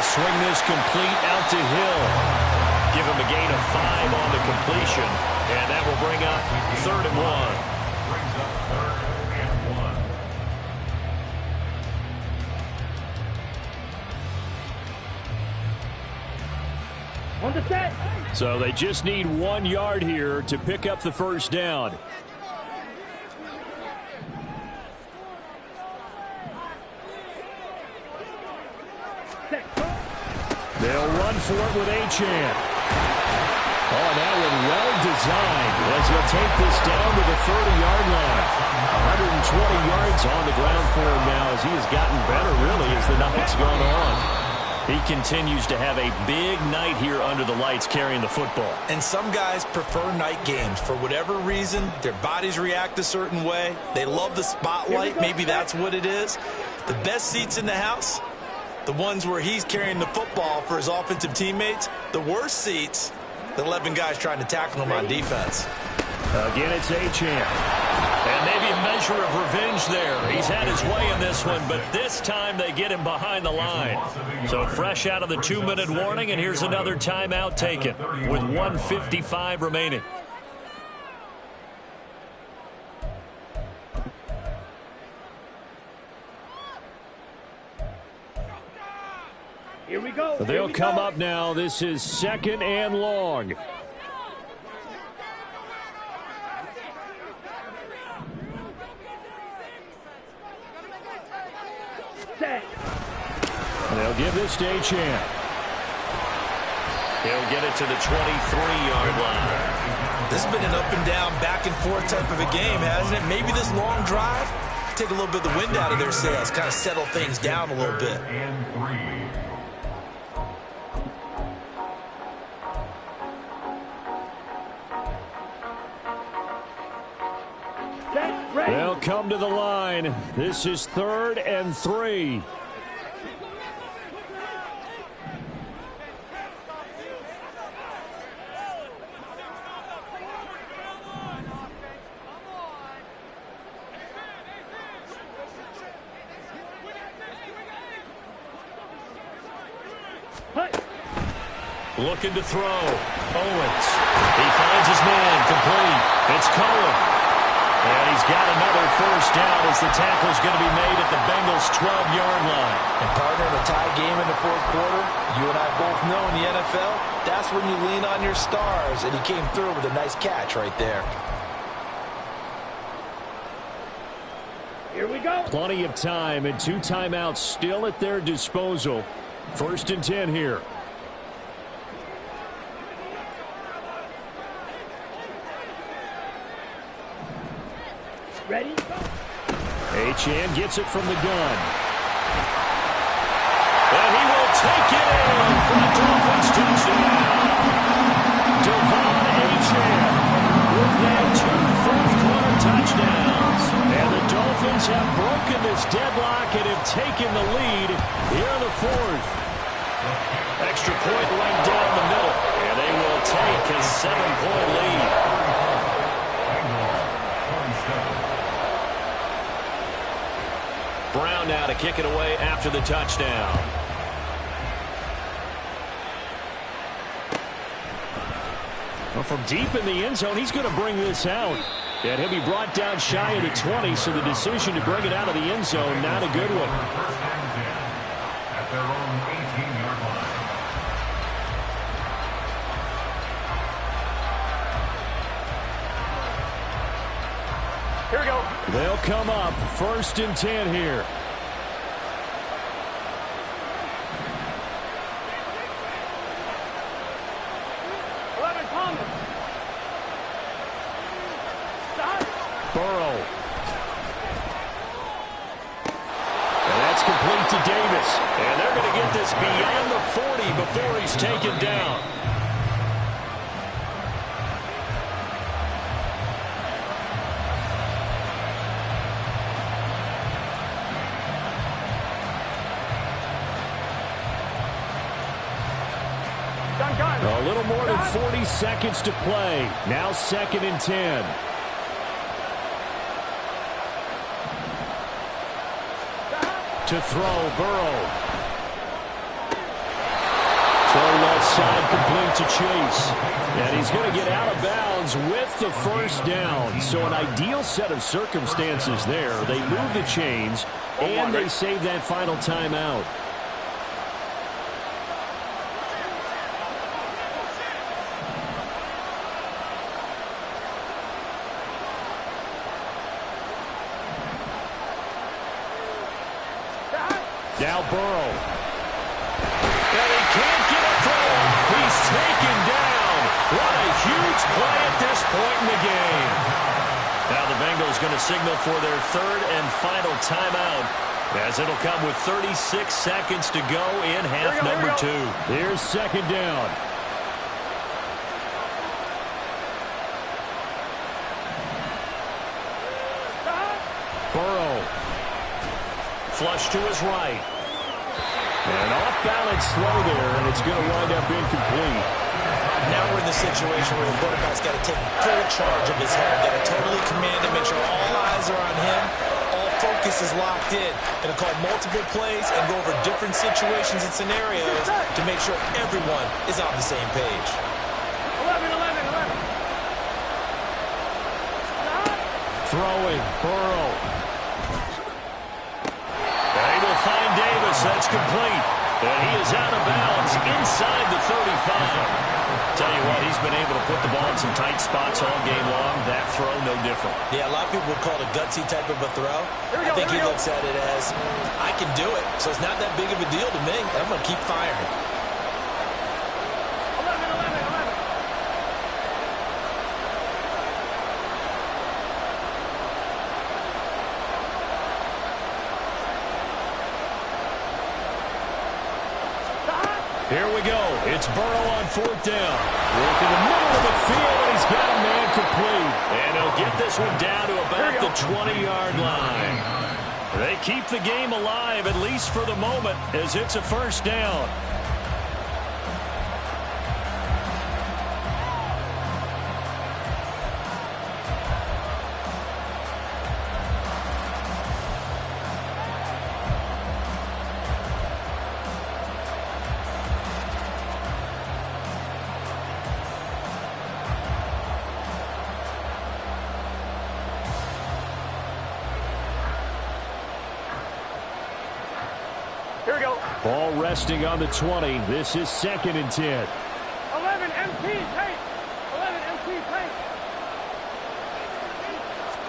swing this complete out to Hill. Give him a gain of 5 on the completion. And that will bring up 3rd and 1. Brings up 3rd and 1. On the set. So they just need 1 yard here to pick up the 1st down. They'll run for it with Achane. Oh, that one well designed as he'll take this down to the 30-yard line. 120 yards on the ground for him now as he has gotten better, really, as the night's gone on. He continues to have a big night here under the lights carrying the football. And some guys prefer night games. For whatever reason, their bodies react a certain way. They love the spotlight. Maybe that's what it is. The best seats in the house, the ones where he's carrying the football for his offensive teammates. The worst seats, the 11 guys trying to tackle him on defense. Again, it's Achane. And maybe a measure of revenge there. He's had his way in this one, but this time they get him behind the line. So fresh out of the 2-minute warning, and here's another timeout taken with 1:55 remaining. Here we go. They'll come up now. This is 2nd and long. They'll give this to Achane. He'll get it to the 23-yard line. This has been an up and down, back and forth type of a game, hasn't it? Maybe this long drive, take a little bit of the wind out of their sails, kind of settle things down a little bit. They'll come to the line. This is 3rd and 3. Looking to throw. Owens. He finds his man, complete. It's Cohen. And he's got another 1st down as the tackle's going to be made at the Bengals' 12-yard line. And partner, in a tie game in the 4th quarter, you and I both know in the NFL, that's when you lean on your stars, and he came through with a nice catch right there. Here we go. Plenty of time and 2 timeouts still at their disposal. 1st and 10 here. Ready? Achane gets it from the gun. And he will take it in for the Dolphins touchdown. Devon Achane with now 2 fourth-quarter touchdowns. And the Dolphins have broken this deadlock and have taken the lead here in the 4th. Extra point right down the middle. And they will take a 7-point lead. Brown now to kick it away after the touchdown. Well, from deep in the end zone, he's going to bring this out. And he'll be brought down shy of the 20, so the decision to bring it out of the end zone, not a good one. First and 10 at their own 18-yard line. Here we go. They'll come up 1st and 10 here. Burrow. And that's complete to Davis. And they're going to get this beyond the 40 before he's taken down. A little more than 40 seconds to play. Now 2nd and 10. To throw, Burrow. Throw left side, complete to Chase. And he's going to get out of bounds with the 1st down. So an ideal set of circumstances there. They move the chains, and they save that final timeout. Now Burrow. And he can't get a throw. He's taken down. What a huge play at this point in the game. Now the Bengals going to signal for their 3rd and final timeout, as it'll come with 36 seconds to go in half number 2. Here's 2nd down. Burrow. Flush to his right. And off-balance throw there, and it's going to wind up incomplete. Now we're in the situation where the quarterback's got to take full charge of his head. Got to totally command it, make sure all eyes are on him. All focus is locked in. Going to call multiple plays and go over different situations and scenarios to make sure everyone is on the same page. 11. Throwing, Burrow. Able to find Davis. That's complete. And he is out of bounds inside the 35. Tell you what, he's been able to put the ball in some tight spots all game long. That throw, no different. Yeah, a lot of people would call it a gutsy type of a throw. I think he looks at it as, I can do it, so it's not that big of a deal to me. I'm going to keep firing. 11. Here we go. It's Burrow on 4th down. Work in the middle of the field, and he's got a man complete. And he'll get this one down to about the 20-yard line. They keep the game alive, at least for the moment, as it's a 1st down. Here we go. Ball resting on the 20. This is 2nd and 10. 11 MT tape. 11 MT tape.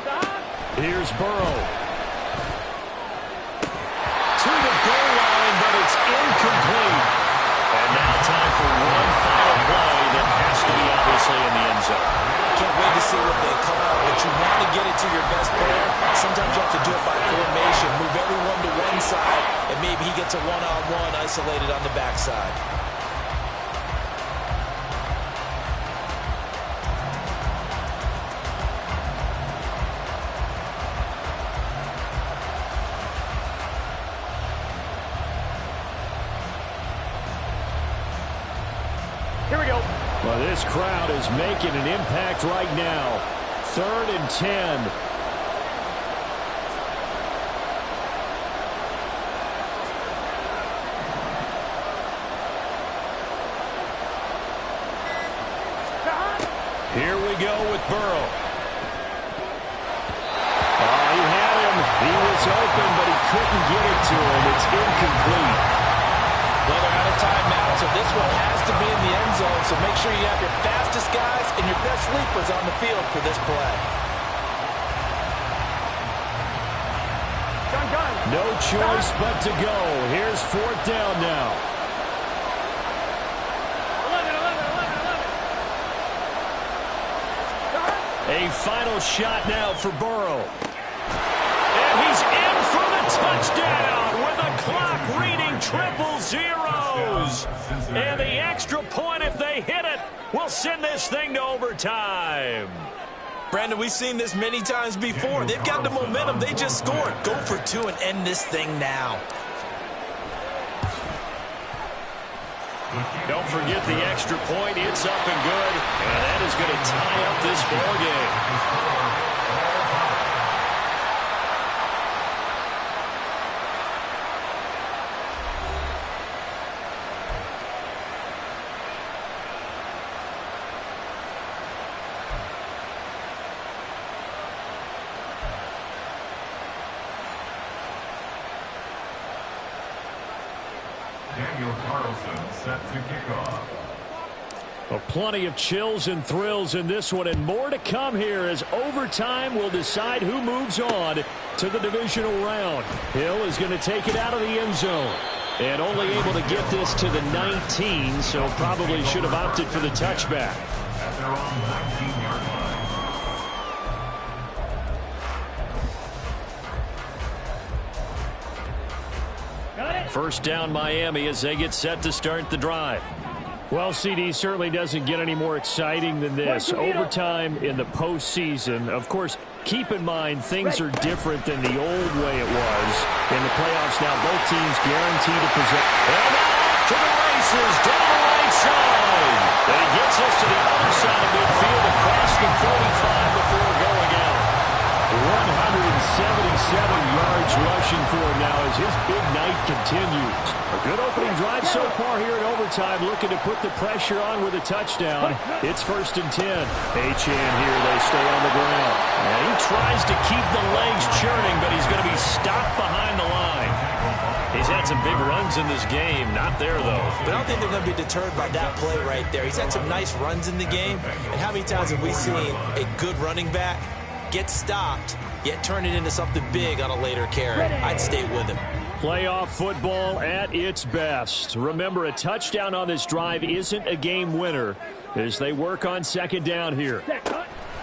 Stop. Here's Burrow. To the goal line, but it's incomplete. And now time for one final play that has to be obviously in the end zone. Can't wait to see what they call, but you want to get it to your best player. Sometimes you have to do it by formation. Move everyone to one side, and maybe he gets a one-on-one isolated on the backside. Here we go. Well, this crowd is making an impact right now. 3rd and 10. Here we go with Burrow. Oh, he had him. He was open, but he couldn't get it to him. It's incomplete. Well, they're out of timeout, so this one has to be in the end zone. So make sure you have your fastest guys and your best sleepers on the field for this play. No choice but to go. Here's 4th down now. 11. A final shot now for Burrow. And he's in for the touchdown with a clock reading 000. And the extra point, if they hit it, will send this thing to overtime. Brandon, we've seen this many times before. They've got the momentum. They just scored. Go for 2 and end this thing now. Don't forget the extra point. It's up and good. And that is going to tie up this ball game. Set to kick off. Well, plenty of chills and thrills in this one, and more to come here as overtime will decide who moves on to the divisional round. Hill is going to take it out of the end zone, and only able to get this to the 19, so probably should have opted for the touchback. At their own 19-yard line. First down Miami as they get set to start the drive. Well, CD certainly doesn't get any more exciting than this. Overtime in the postseason. Of course, keep in mind things are different than the old way it was. In the playoffs now, both teams guaranteed to possess. And off to the races down the right side. And he gets us to the other side of midfield across the 45 before going out. 177 yards rushing for him now as his big night continues. A good opening drive so far here in overtime, looking to put the pressure on with a touchdown. It's 1st and 10. H-in here, they stay on the ground. And he tries to keep the legs churning, but he's going to be stopped behind the line. He's had some big runs in this game. Not there, though. But I don't think they're going to be deterred by that play right there. He's had some nice runs in the game. And how many times have we seen a good running back get stopped, yet turn it into something big on a later carry? I'd stay with him. Playoff football at its best. Remember, a touchdown on this drive isn't a game winner as they work on 2nd down here.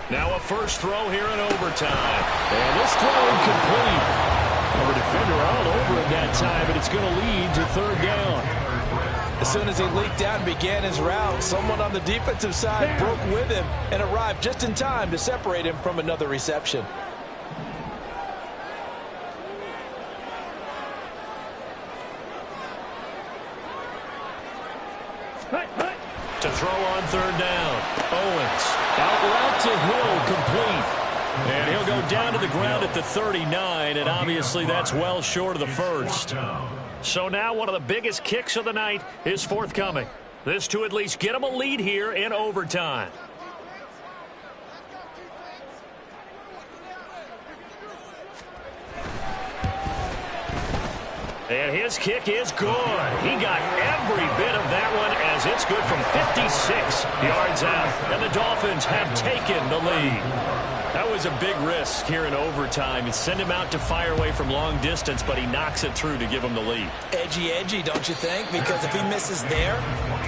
Now a first throw here in overtime. And this throw incomplete. Well, the defender all over it that time, but it's going to lead to 3rd down. As soon as he leaked out and began his route, someone on the defensive side broke with him and arrived just in time to separate him from another reception. To throw on 3rd down. Owens out route to Hill, complete. And he'll go down to the ground at the 39, and obviously that's well short of the first. So now one of the biggest kicks of the night is forthcoming. This to at least get him a lead here in overtime. And his kick is good. He got every bit of that one as it's good from 56 yards out. And the Dolphins have taken the lead. That was a big risk here in overtime. You send him out to fire away from long distance, but he knocks it through to give him the lead. Edgy, don't you think? Because if he misses there,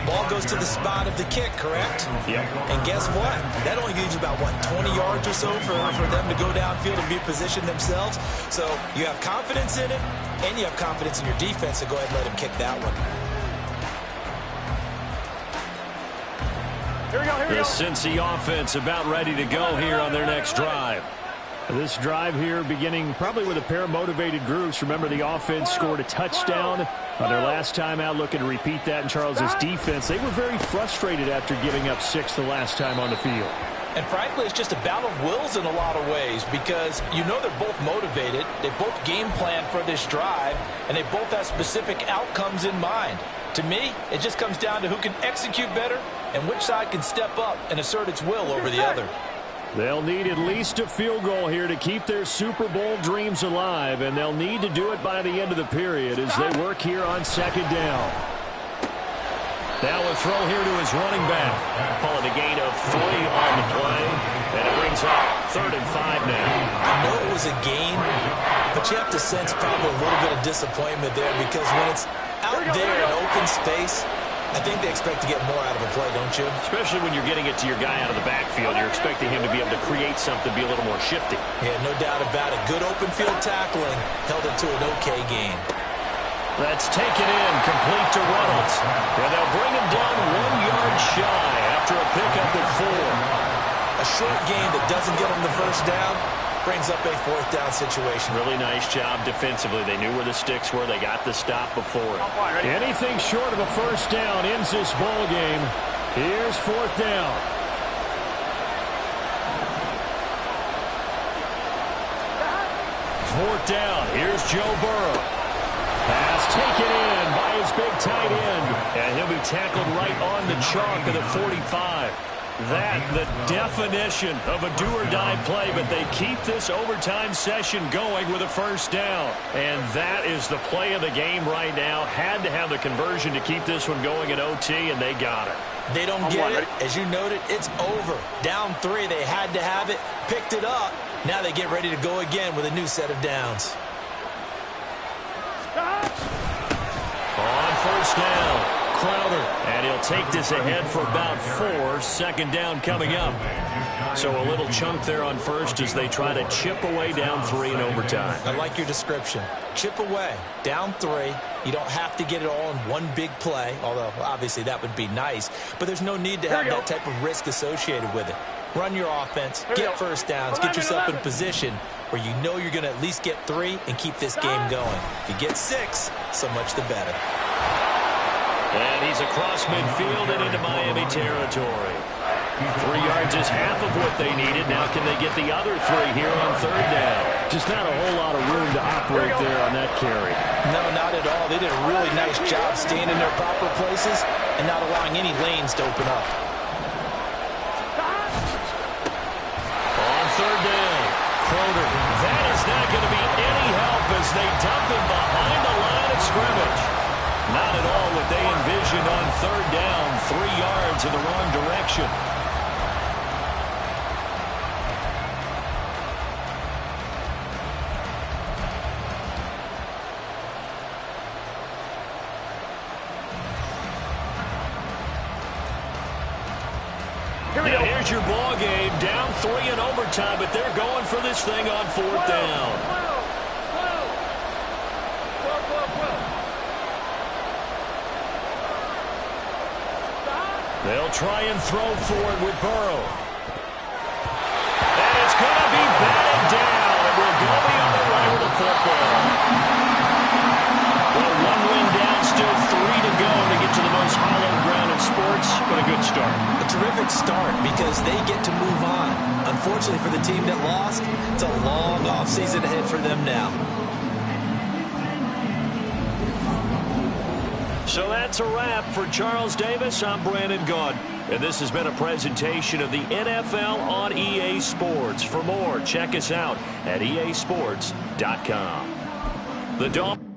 ball goes to the spot of the kick, correct? Yeah. And guess what? That only gives you about, 20 yards or so for them to go downfield and be positioned themselves. So you have confidence in it, and you have confidence in your defense to go ahead and let him kick that one. Here we go. The Cincy offense about ready to go here on their next drive. This drive here beginning probably with a pair of motivated groups. Remember, the offense scored a touchdown on their last time out, looking to repeat that in Charles' defense. They were very frustrated after giving up 6 the last time on the field. And frankly, it's just a battle of wills in a lot of ways because you know they're both motivated, they both game plan for this drive, and they both have specific outcomes in mind. To me, it just comes down to who can execute better and which side can step up and assert its will over the other. They'll need at least a field goal here to keep their Super Bowl dreams alive, and they'll need to do it by the end of the period as they work here on 2nd down. Now a throw here to his running back. Calling a gain of 3 on the play, and it brings up 3rd and 5 now. I know it was a gain, but you have to sense probably a little bit of disappointment there because when it's out there in open space, I think they expect to get more out of a play, don't you? Especially when you're getting it to your guy out of the backfield. You're expecting him to be able to create something, be a little more shifty. Yeah, no doubt about it. Good open field tackling held it to an okay gain. That's taken in, complete to Reynolds. And they'll bring him down 1 yard shy after a pickup at 4. A short gain that doesn't get them the first down brings up a 4th down situation. Really nice job defensively. They knew where the sticks were. They got the stop before it. Anything short of a first down ends this ball game. Here's 4th down. Fourth down. Here's Joe Burrow. Pass taken in by his big tight end. And he'll be tackled right on the chalk of the 45. That, the definition of a do-or-die play, but they keep this overtime session going with a first down. And that is the play of the game right now. Had to have the conversion to keep this one going in OT, and they got it. They don't get it. As you noted, it's over. Down 3, they had to have it, picked it up. Now they get ready to go again with a new set of downs. On first down. Crowder, and he'll take this ahead for about 4. 2nd down coming up. So a little chunk there on first as they try to chip away down 3 in overtime. I like your description. Chip away, down 3. You don't have to get it all in one big play, although obviously that would be nice. But there's no need to have that type of risk associated with it. Run your offense, get first downs, get yourself in position where you know you're going to at least get 3 and keep this game going. If you get 6, so much the better. And he's across midfield and into Miami territory. 3 yards is half of what they needed. Now can they get the other 3 here on 3rd down? Just not a whole lot of room to operate there on that carry. No, not at all. They did a really nice job staying in their proper places and not allowing any lanes to open up. On 3rd down, Crowder. That is not going to be any help as they dump him behind the line of scrimmage. Not at all what they envisioned on 3rd down. 3 yards in the wrong direction. Now here's your ball game. Down 3 in overtime, but they're going for this thing on 4th down. They'll try and throw for it with Burrow. And it's going to be batted down. And we'll go the other way with the football. Well, 1 win down, still 3 to go to get to the most hallowed ground in sports, but a good start. A terrific start because they get to move on. Unfortunately for the team that lost, it's a long offseason ahead for them now. So that's a wrap for Charles Davis. I'm Brandon Gaud. And this has been a presentation of the NFL on EA Sports. For more, check us out at easports.com. The Dolphins.